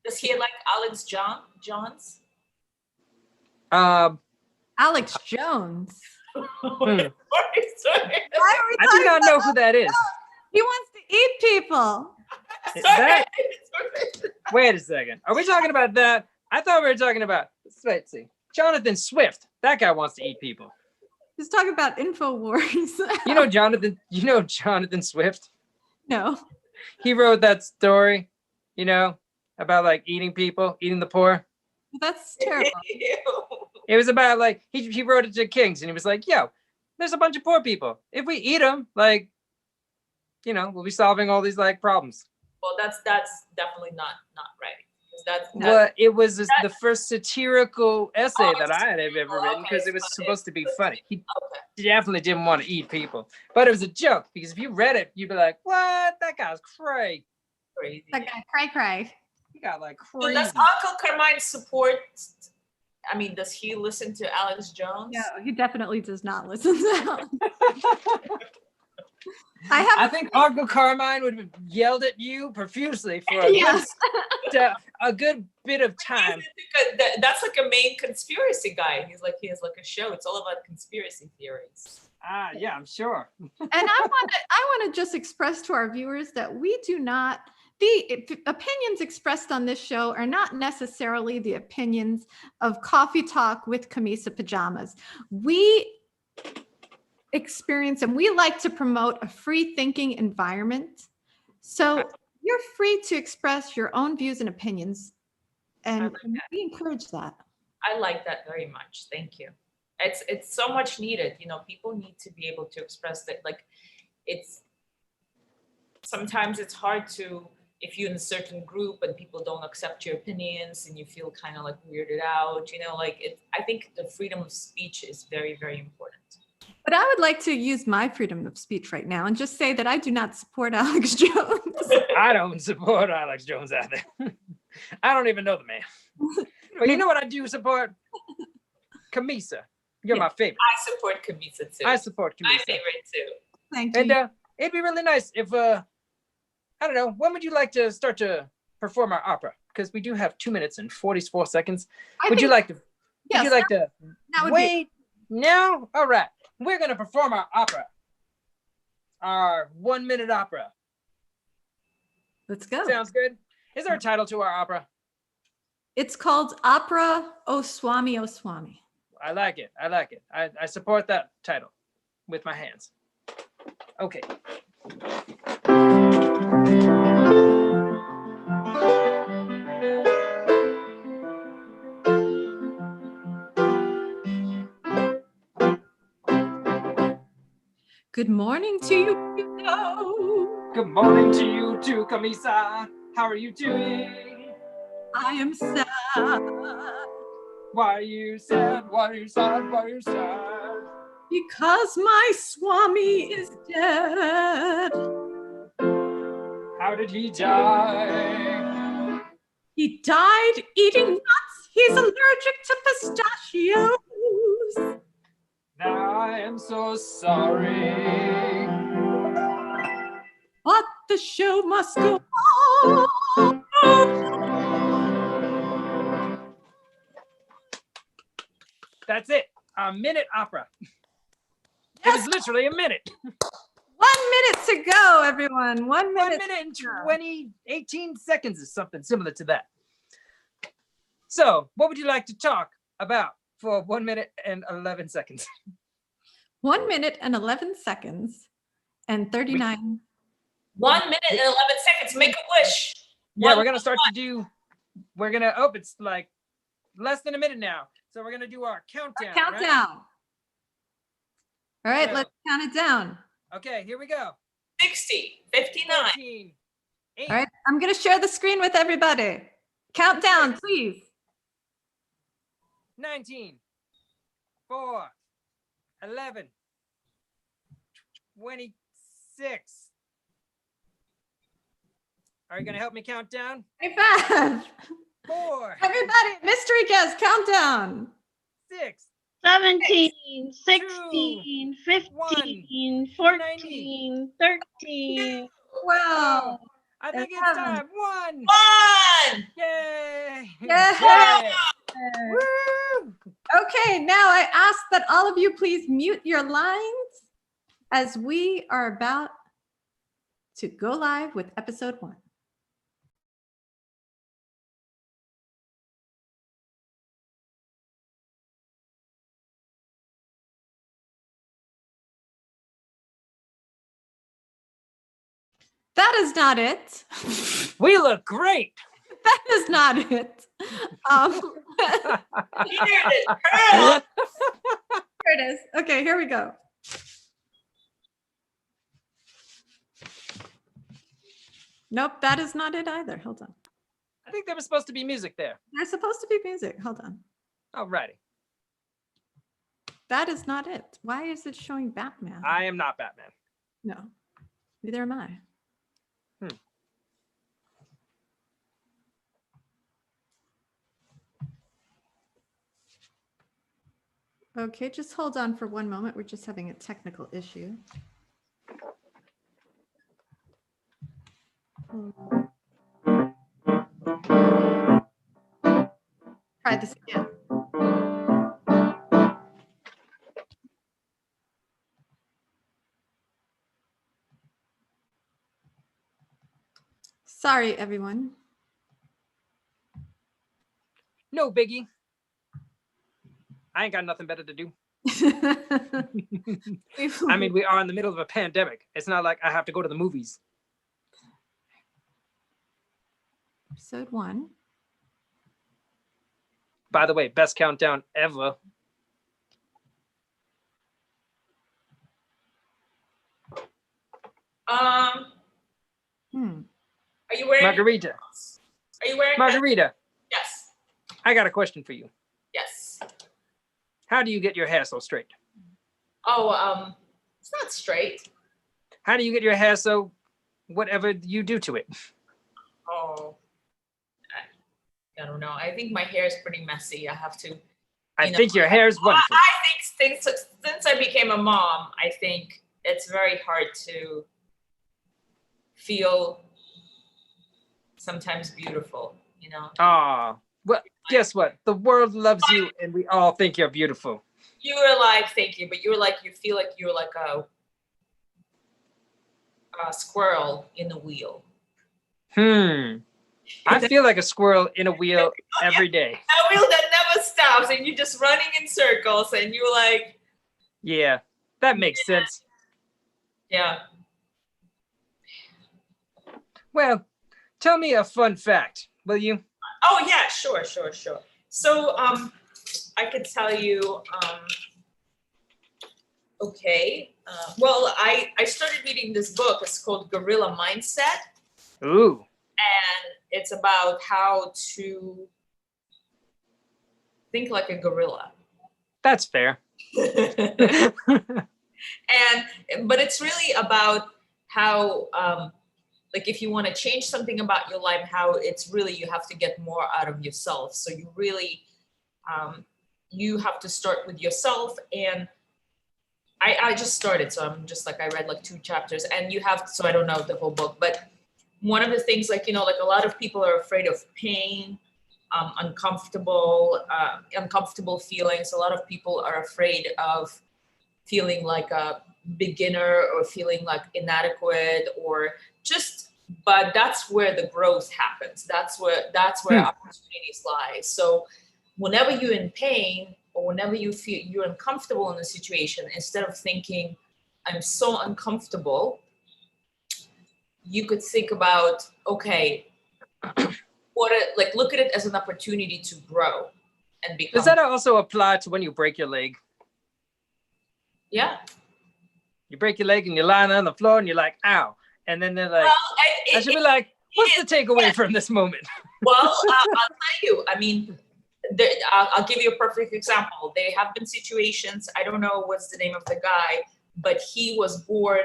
Does he like Alex Jones? Um, Alex Jones. Sorry. Why are we I do talking not about know who that is. He wants to eat people. Is Sorry. that- Wait a second. Are we talking about that? I thought we were talking about, let's see, Jonathan Swift. That guy wants to eat people. He's talking about InfoWars. You know Jonathan Swift? No. He wrote that story, about like eating people, eating the poor. That's terrible. It was about like, he wrote it to kings and he was like, yo, there's a bunch of poor people. If we eat them, like, we'll be solving all these like problems. Well, that's definitely not right. Because Well, it was the first satirical essay Oh, that I had ever written okay, because it was so supposed to be funny. He okay. definitely didn't want to eat people, but it was a joke because if you read it, you'd be like, "What? That guy's crazy. Crazy. That guy, cray. He got like So crazy." does Uncle Carmine support? I mean, does he listen to Alex Jones? No, he definitely does not listen to I think Uncle Carmine would have yelled at you profusely for Yes. a good bit of time. Because that's like a main conspiracy guy. He has like a show. It's all about conspiracy theories. Yeah, I'm sure. And I want to just express to our viewers that we do not, the opinions expressed on this show are not necessarily the opinions of Coffee Talk with Camisa Pajamas. We experience and we like to promote a free thinking environment. So you're free to express your own views and opinions. And we encourage that. I like that very much. Thank you. It's so much needed. People need to be able to express that. Like, sometimes it's hard to, if you're in a certain group and people don't accept your opinions and you feel kind of like weirded out, I think the freedom of speech is very, very important. But I would like to use my freedom of speech right now and just say that I do not support Alex Jones. I don't support Alex Jones either. I don't even know the man. But you know what I do support? Camisa. You're my favorite. I support Camisa too. I support Camisa. My favorite too. Thank you. And it'd be really nice if, I don't know, when would you like to start to perform our opera? Because we do have 2 minutes and 44 seconds. Would you like to wait now? All right. We're going to perform our opera. Our 1 minute opera. Let's go. Sounds good. Is there a title to our opera? It's called Opera O Swami O Swami. I like it. I support that title with my hands. Okay. Good morning to you. Good morning to you too, Camisa. How are you doing? I am sad. Why are you sad? Why are you sad? Why are you sad? Because my Swami is dead. How did he die? He died eating nuts. He's allergic to pistachios. Now I am so sorry. But the show must go on. That's it. A minute opera. It was literally a minute. 1 minute to go, everyone. 1 minute. 1 minute and 18 seconds is something similar to that. So, what would you like to talk about for 1 minute and 11 seconds? 1 minute and 11 seconds and 39. 1 minute and 11 seconds. Make a wish. Yeah, we're gonna start to do. It's like less than a minute now. So we're gonna do our countdown. Right? Countdown. All right, So- let's count it down. Okay, here we go. 60, 59. 14, 8, All right, I'm going to share the screen with everybody. Countdown, please. 19, 4, 11, 26. Are you going to help me count down? 25. 4, Everybody, mystery guest, countdown. 6, 17, 16, 1, 15, 14, 13. Wow. I think it's 11. time. 1. 1. Yay! Yeah. Yeah. Woo! Okay, now I ask that all of you please mute your lines as we are about to go live with episode 1. That is not it. We look great. That is not it. Here it is. Pearl. Here it is. Okay, here we go. Nope, that is not it either. Hold on. I think there was supposed to be music there. There's supposed to be music. Hold on. Alrighty. That is not it. Why is it showing Batman? I am not Batman. No, neither am I. Okay, just hold on for one moment. We're just having a technical issue. Try this again. Sorry, everyone. No biggie. I ain't got nothing better to do. I mean, we are in the middle of a pandemic. It's not like I have to go to the movies. Episode 1. By the way, best countdown ever. Are you wearing Margarita. Are you wearing Margarita, Yes. I got a question for you. Yes. How do you get your hair so straight? Oh, it's not straight. How do you get your hair so whatever you do to it? Oh, I don't know. I think my hair is pretty messy. I have to. I think your hair is wonderful. I think since I became a mom, I think it's very hard to feel sometimes beautiful, you know. Ah, well, guess what? The world loves you, and we all think you're beautiful. You were like, thank you, but you were like, you feel like you're like a squirrel in a wheel. I feel like a squirrel in a wheel every day. A wheel that never stops, and you're just running in circles, and you're like, Yeah, that makes sense. yeah. Well, tell me a fun fact, will you? Oh yeah, sure. So I could tell you, okay. Well, I started reading this book. It's called Gorilla Mindset, Ooh, and it's about how to think like a gorilla. that's fair. But it's really about how like if you want to change something about your life, how it's really you have to get more out of yourself. So you really you have to start with yourself. And I just started, so I'm just like I read like 2 chapters, and you have, so I don't know the whole book, but one of the things, like, you know, like a lot of people are afraid of pain, uncomfortable feelings. A lot of people are afraid of feeling like a beginner or feeling like inadequate or just, but that's where the growth happens. That's where opportunities lie. So whenever you're in pain or whenever you feel you're uncomfortable in a situation, instead of thinking, I'm so uncomfortable, you could think about, okay, look at it as an opportunity to grow and become. Does that also apply to when you break your leg? Yeah. You break your leg and you're lying on the floor and you're like, ow. And then they're like, Well, I should be like, what's the takeaway from this moment? well, I'll tell you. I mean, I'll give you a perfect example. There have been situations. I don't know what's the name of the guy, but he was born.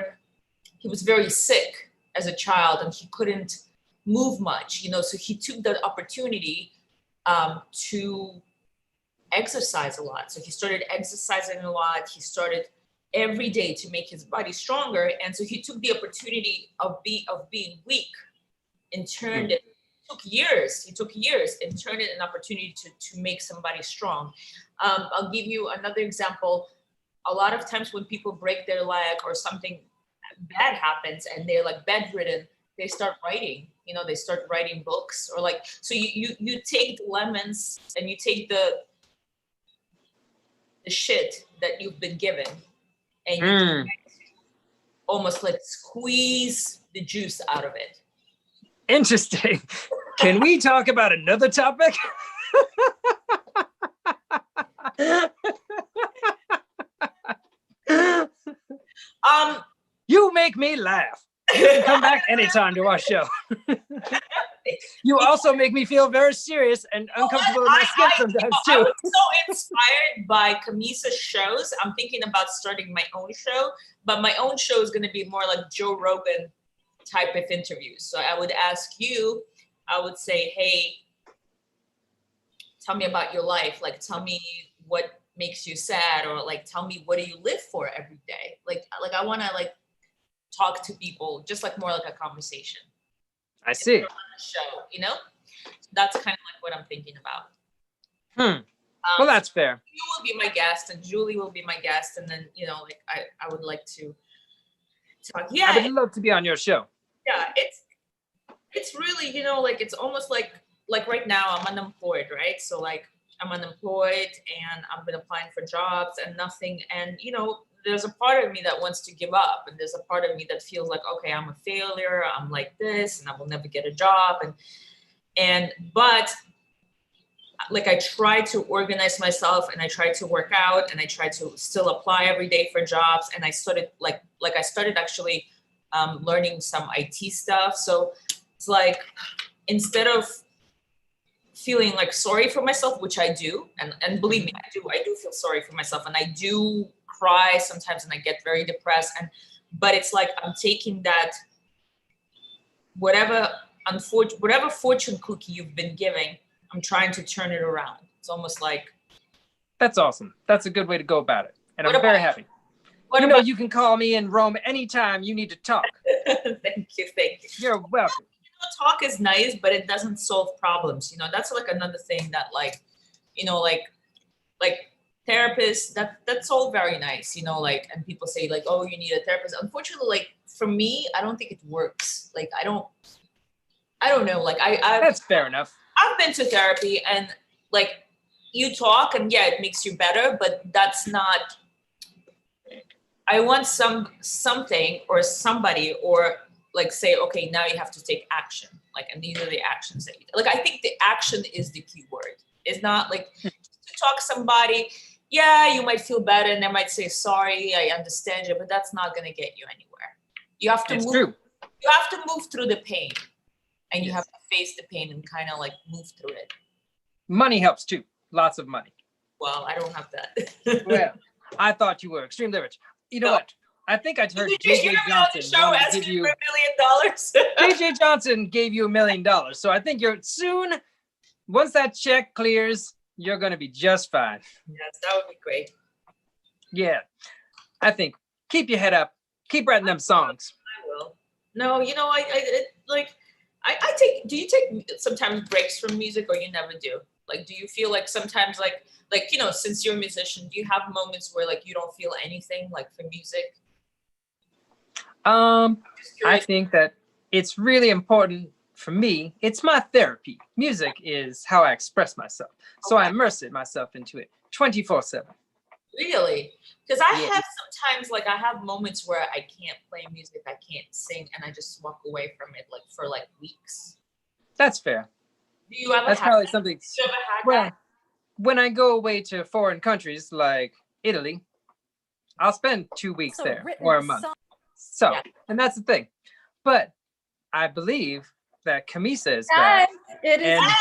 He was very sick as a child, and he couldn't move much. So he took the opportunity to exercise a lot. So he started exercising a lot. He started every day to make his body stronger, and so he took the opportunity of being weak and turned it. He took years and turned it an opportunity to make somebody strong. I'll give you another example. A lot of times when people break their leg or something bad happens and they're like bedridden, they start writing. They start writing books, or like, so you take the lemons and you take the shit that you've been given, and you almost like squeeze the juice out of it. Interesting. Can we talk about another topic? You make me laugh. You can come back anytime to our show. You also make me feel very serious and uncomfortable in my skin sometimes I too. was so inspired by Camisa's shows. I'm thinking about starting my own show, but my own show is going to be more like Joe Rogan type of interviews. So I would ask you, I would say, hey, tell me about your life. Like, tell me what makes you sad, or like, tell me, what do you live for every day? Like I want to like talk to people, just like more like a conversation. I see. Show, that's kind of like what I'm thinking about. Well, that's fair. You will be my guest, and Julie will be my guest, and then like I would like to talk. Yeah, I would love to be on your show. Yeah, it's really like it's almost like right now I'm unemployed, right? So like I'm unemployed and I've been applying for jobs and nothing, and there's a part of me that wants to give up, and there's a part of me that feels like, okay, I'm a failure, I'm like this, and I will never get a job, but like I try to organize myself, and I try to work out, and I try to still apply every day for jobs, and I started I started actually learning some IT stuff. So it's like, instead of feeling like sorry for myself, which I do, and believe me, I do feel sorry for myself, and I do cry sometimes, and I get very depressed, but it's like I'm taking that whatever fortune cookie you've been giving, I'm trying to turn it around. It's almost like, that's awesome. That's a good way to go about it, and I'm very happy. You can call me in Rome anytime you need to talk. Thank you. You're welcome. Talk is nice, but it doesn't solve problems. That's like another thing that like therapists, that's all very nice, and people say like, oh, you need a therapist. Unfortunately, like for me, I don't think it works. Like I don't know. Like that's fair enough. I've been to therapy, and like you talk, and yeah, it makes you better, but that's not. I want something or somebody, or like say, okay, now you have to take action. Like, and these are the actions that you do. Like, I think the action is the key word. It's not like to talk to somebody. Yeah, you might feel better, and they might say, sorry, I understand you, but that's not going to get you anywhere. You have to move. You have to move through the pain, and you have to face the pain and kind of like move through it. Money helps too. Lots of money. Well, I don't have that. Well, I thought you were extremely rich. You know what? I think I heard JJ Johnson give you $1 million. JJ Johnson gave you $1 million. So I think you're soon, once that check clears, you're going to be just fine. Yes, that would be great. Yeah. I think keep your head up. Keep writing them songs. I will. No, I take, do you take sometimes breaks from music, or you never do? Like, do you feel like sometimes like, since you're a musician, do you have moments where like you don't feel anything like for music? I think that it's really important for me. It's my therapy. Music is how I express myself. So I immerse myself into it 24/7. Really? Because I have sometimes like I have moments where I can't play music, I can't sing, and I just walk away from it like for like weeks. That's fair. Do you ever That's have probably that? something. You ever had that? When I go away to foreign countries like Italy, I'll spend 2 weeks So there written or a a month. song. So, Yeah. and that's the thing. But I believe that Camisa is back, It is and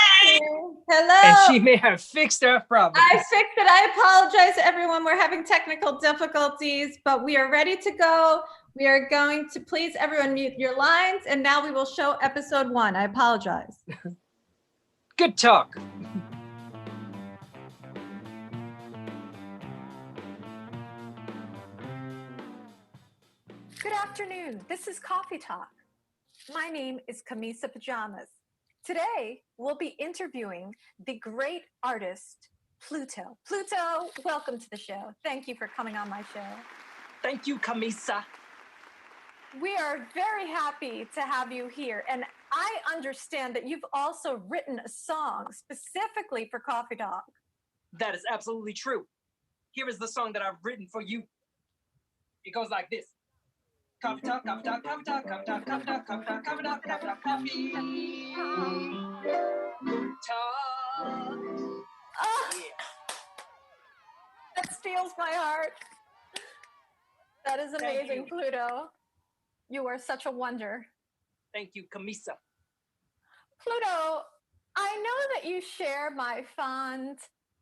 hello. she may have fixed our problem. I fixed it. I apologize, everyone. We're having technical difficulties, but we are ready to go. We are going to please everyone mute your lines, and now we will show episode 1. I apologize. Good talk. Good afternoon. This is Coffee Talk. My name is Camisa Pajamas. Today, we'll be interviewing the great artist, Pluto. Pluto, welcome to the show. Thank you for coming on my show. Thank you, Camisa. We are very happy to have you here. And I understand that you've also written a song specifically for Coffee Talk. That is absolutely true. Here is the song that I've written for you. It goes like this. Coffee talk, coffee talk, coffee talk, coffee talk, coffee talk, coffee talk, coffee talk, coffee talk, coffee talk. Oh, that steals my heart. That is Thank amazing, you. Pluto. You are such a wonder. Thank you, Camisa. Pluto, I know that you share my fond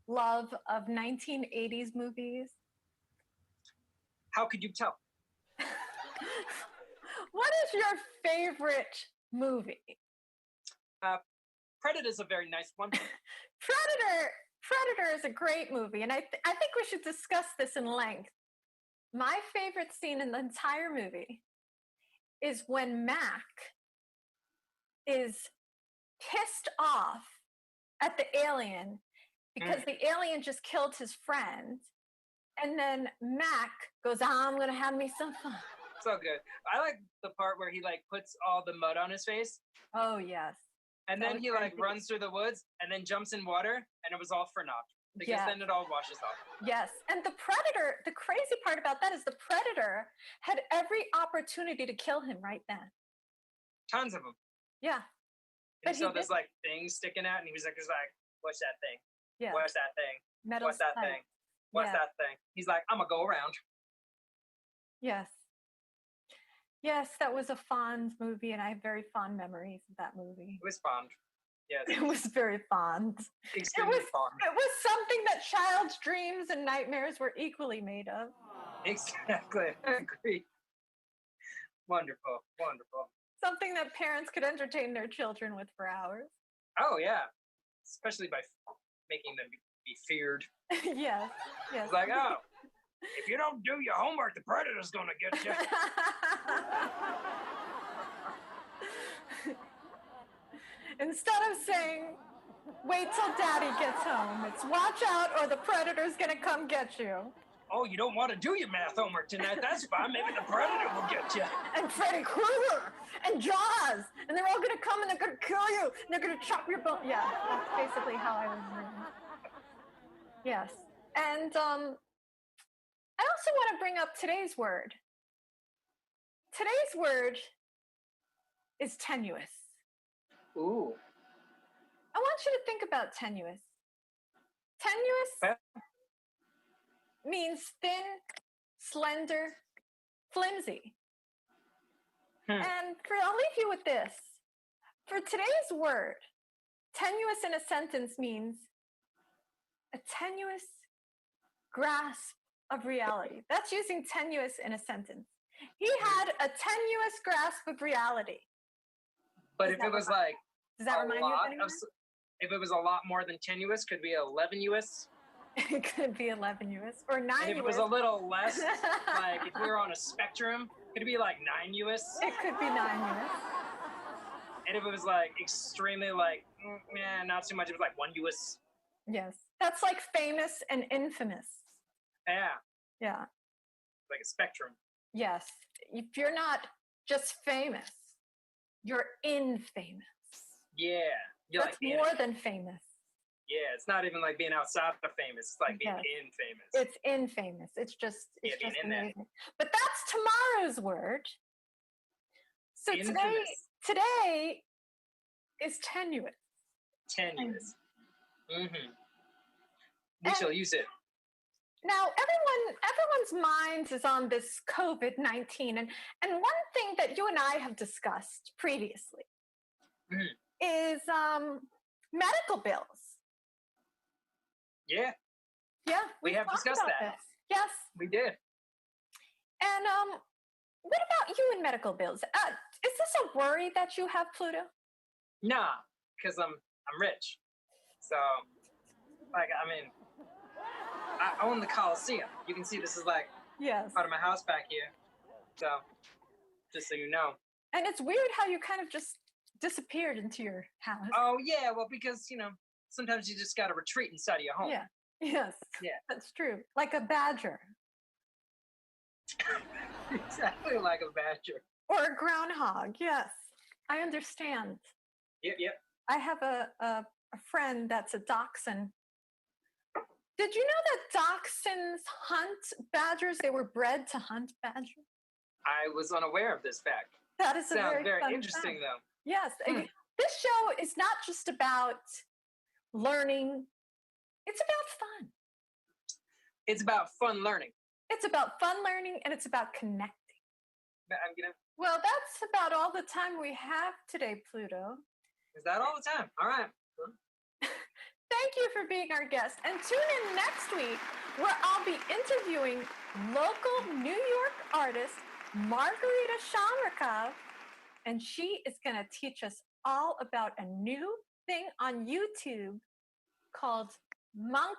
love of 1980s movies. How could you tell? What is your favorite movie? Predator's a very nice one. Predator is a great movie, and I think we should discuss this in length. My favorite scene in the entire movie is when Mac is pissed off at the alien because the alien just killed his friend. And then Mac goes, I'm going to have me some fun. So good. I like the part where he like puts all the mud on his face, Oh, yes. and That then was he very like good. runs through the woods and then jumps in water, and it was all for naught because Yeah. then it all washes off. Yes. And the Predator, the crazy part about that is the Predator had every opportunity to kill him right then. Tons of them. Yeah. And But so he there's did- like things sticking out, and he was like, "What's that thing? Yeah. What's that thing? Metal What's that spikes. thing? What's Yeah. that thing?" He's like, "I'm gonna go around." Yes. Yes, that was a fond movie, and I have very fond memories of that movie. It was fun. Yes, It was very fond. extremely was- fun. It was something that child's dreams and nightmares were equally made of. Exactly. I agree. Wonderful. Wonderful. Something that parents could entertain their children with for hours. Oh yeah. Especially by making them be feared. Yes, yes. It's like, oh, if you don't do your homework, the predator's gonna get you. Instead of saying, wait till daddy gets home, it's watch out or the predator's gonna come get you. Oh, you don't want to do your math homework tonight? That's fine. Maybe the predator will get you. And Freddy Krueger and Jaws, and they're all gonna come and they're gonna kill you, and they're gonna chop your bone. Yeah, that's basically how I was written. Yes, and I also want to bring up today's word. Today's word is tenuous. Ooh. I want you to think about tenuous. Tenuous means thin, slender, flimsy. And I'll leave you with this. For today's word, tenuous in a sentence means a tenuous grasp of reality. That's using tenuous in a sentence. He had a tenuous grasp of reality. But Does if that it was remind- like Does that a remind you of lot anyone? if it was a lot more than tenuous, could be 11 US. It could be 11 US or 9 And if it was a little less, like if we were on a spectrum, could it be like 9 US? It could be 9 US. And if it was like extremely like, not too much, it was like 1 US. Yes. That's like famous and infamous. Yeah, Yeah. like a spectrum. Yes. If you're not just famous, you're infamous. Yeah, you're That's like in more it. than famous. Yeah, it's not even like being outside of famous. It's like being Yes. infamous. It's infamous. It's just Yeah, being in that. amazing. But that's tomorrow's word. So Infamous. today is tenuous. Tenuous. Mm-hmm. We And- shall use it. Now, everyone's mind is on this COVID-19, and one thing that you and I have discussed previously is medical bills. Yeah, Yeah, we have talked discussed about that. this. Yes, we did. and what about you and medical bills? Is this a worry that you have, Pluto? Nah, because I'm rich. So, like, I mean, I own the Coliseum. You can see this is like Yes. part of my house back here. So, just so you know. And it's weird how you kind of just disappeared into your house. Oh yeah, well because sometimes you just got to retreat inside of your home. Yeah. Yes. Yeah. That's true. Like a badger Exactly like a badger. or a groundhog. Yes. I understand. Yep. I have a friend that's a dachshund. Did you know that dachshunds hunt badgers? They were bred to hunt badgers. I was unaware of this fact. That is Sounds very fun interesting, fact. though. Yes. This show is not just about learning. It's about fun. It's about fun learning. It's about fun learning, and it's about connecting. I'm gonna. Well, that's about all the time we have today, Pluto. Is that all the time? All right. Thank you for being our guest. And tune in next week where I'll be interviewing local New York artist Margarita Shamrikova. And she is going to teach us all about a new thing on YouTube called Monk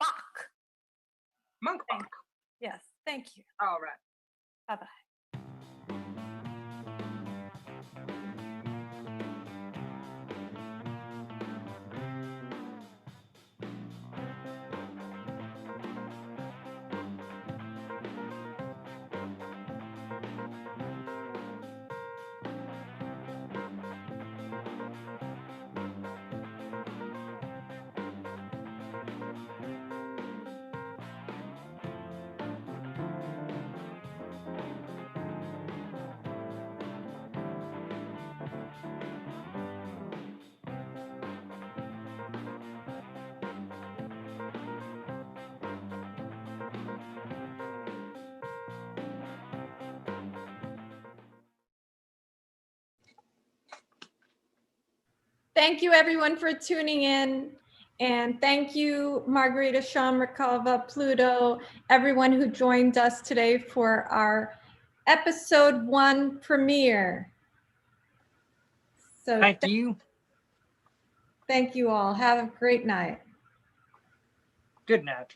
Bach. Monk Bach. Yes, thank you. All right. Bye-bye. Thank you, everyone, for tuning in. And thank you, Margarita Shamrikova, Pluto, everyone who joined us today for our episode 1 premiere. So Thank you. Thank you all. Have a great night. Good night.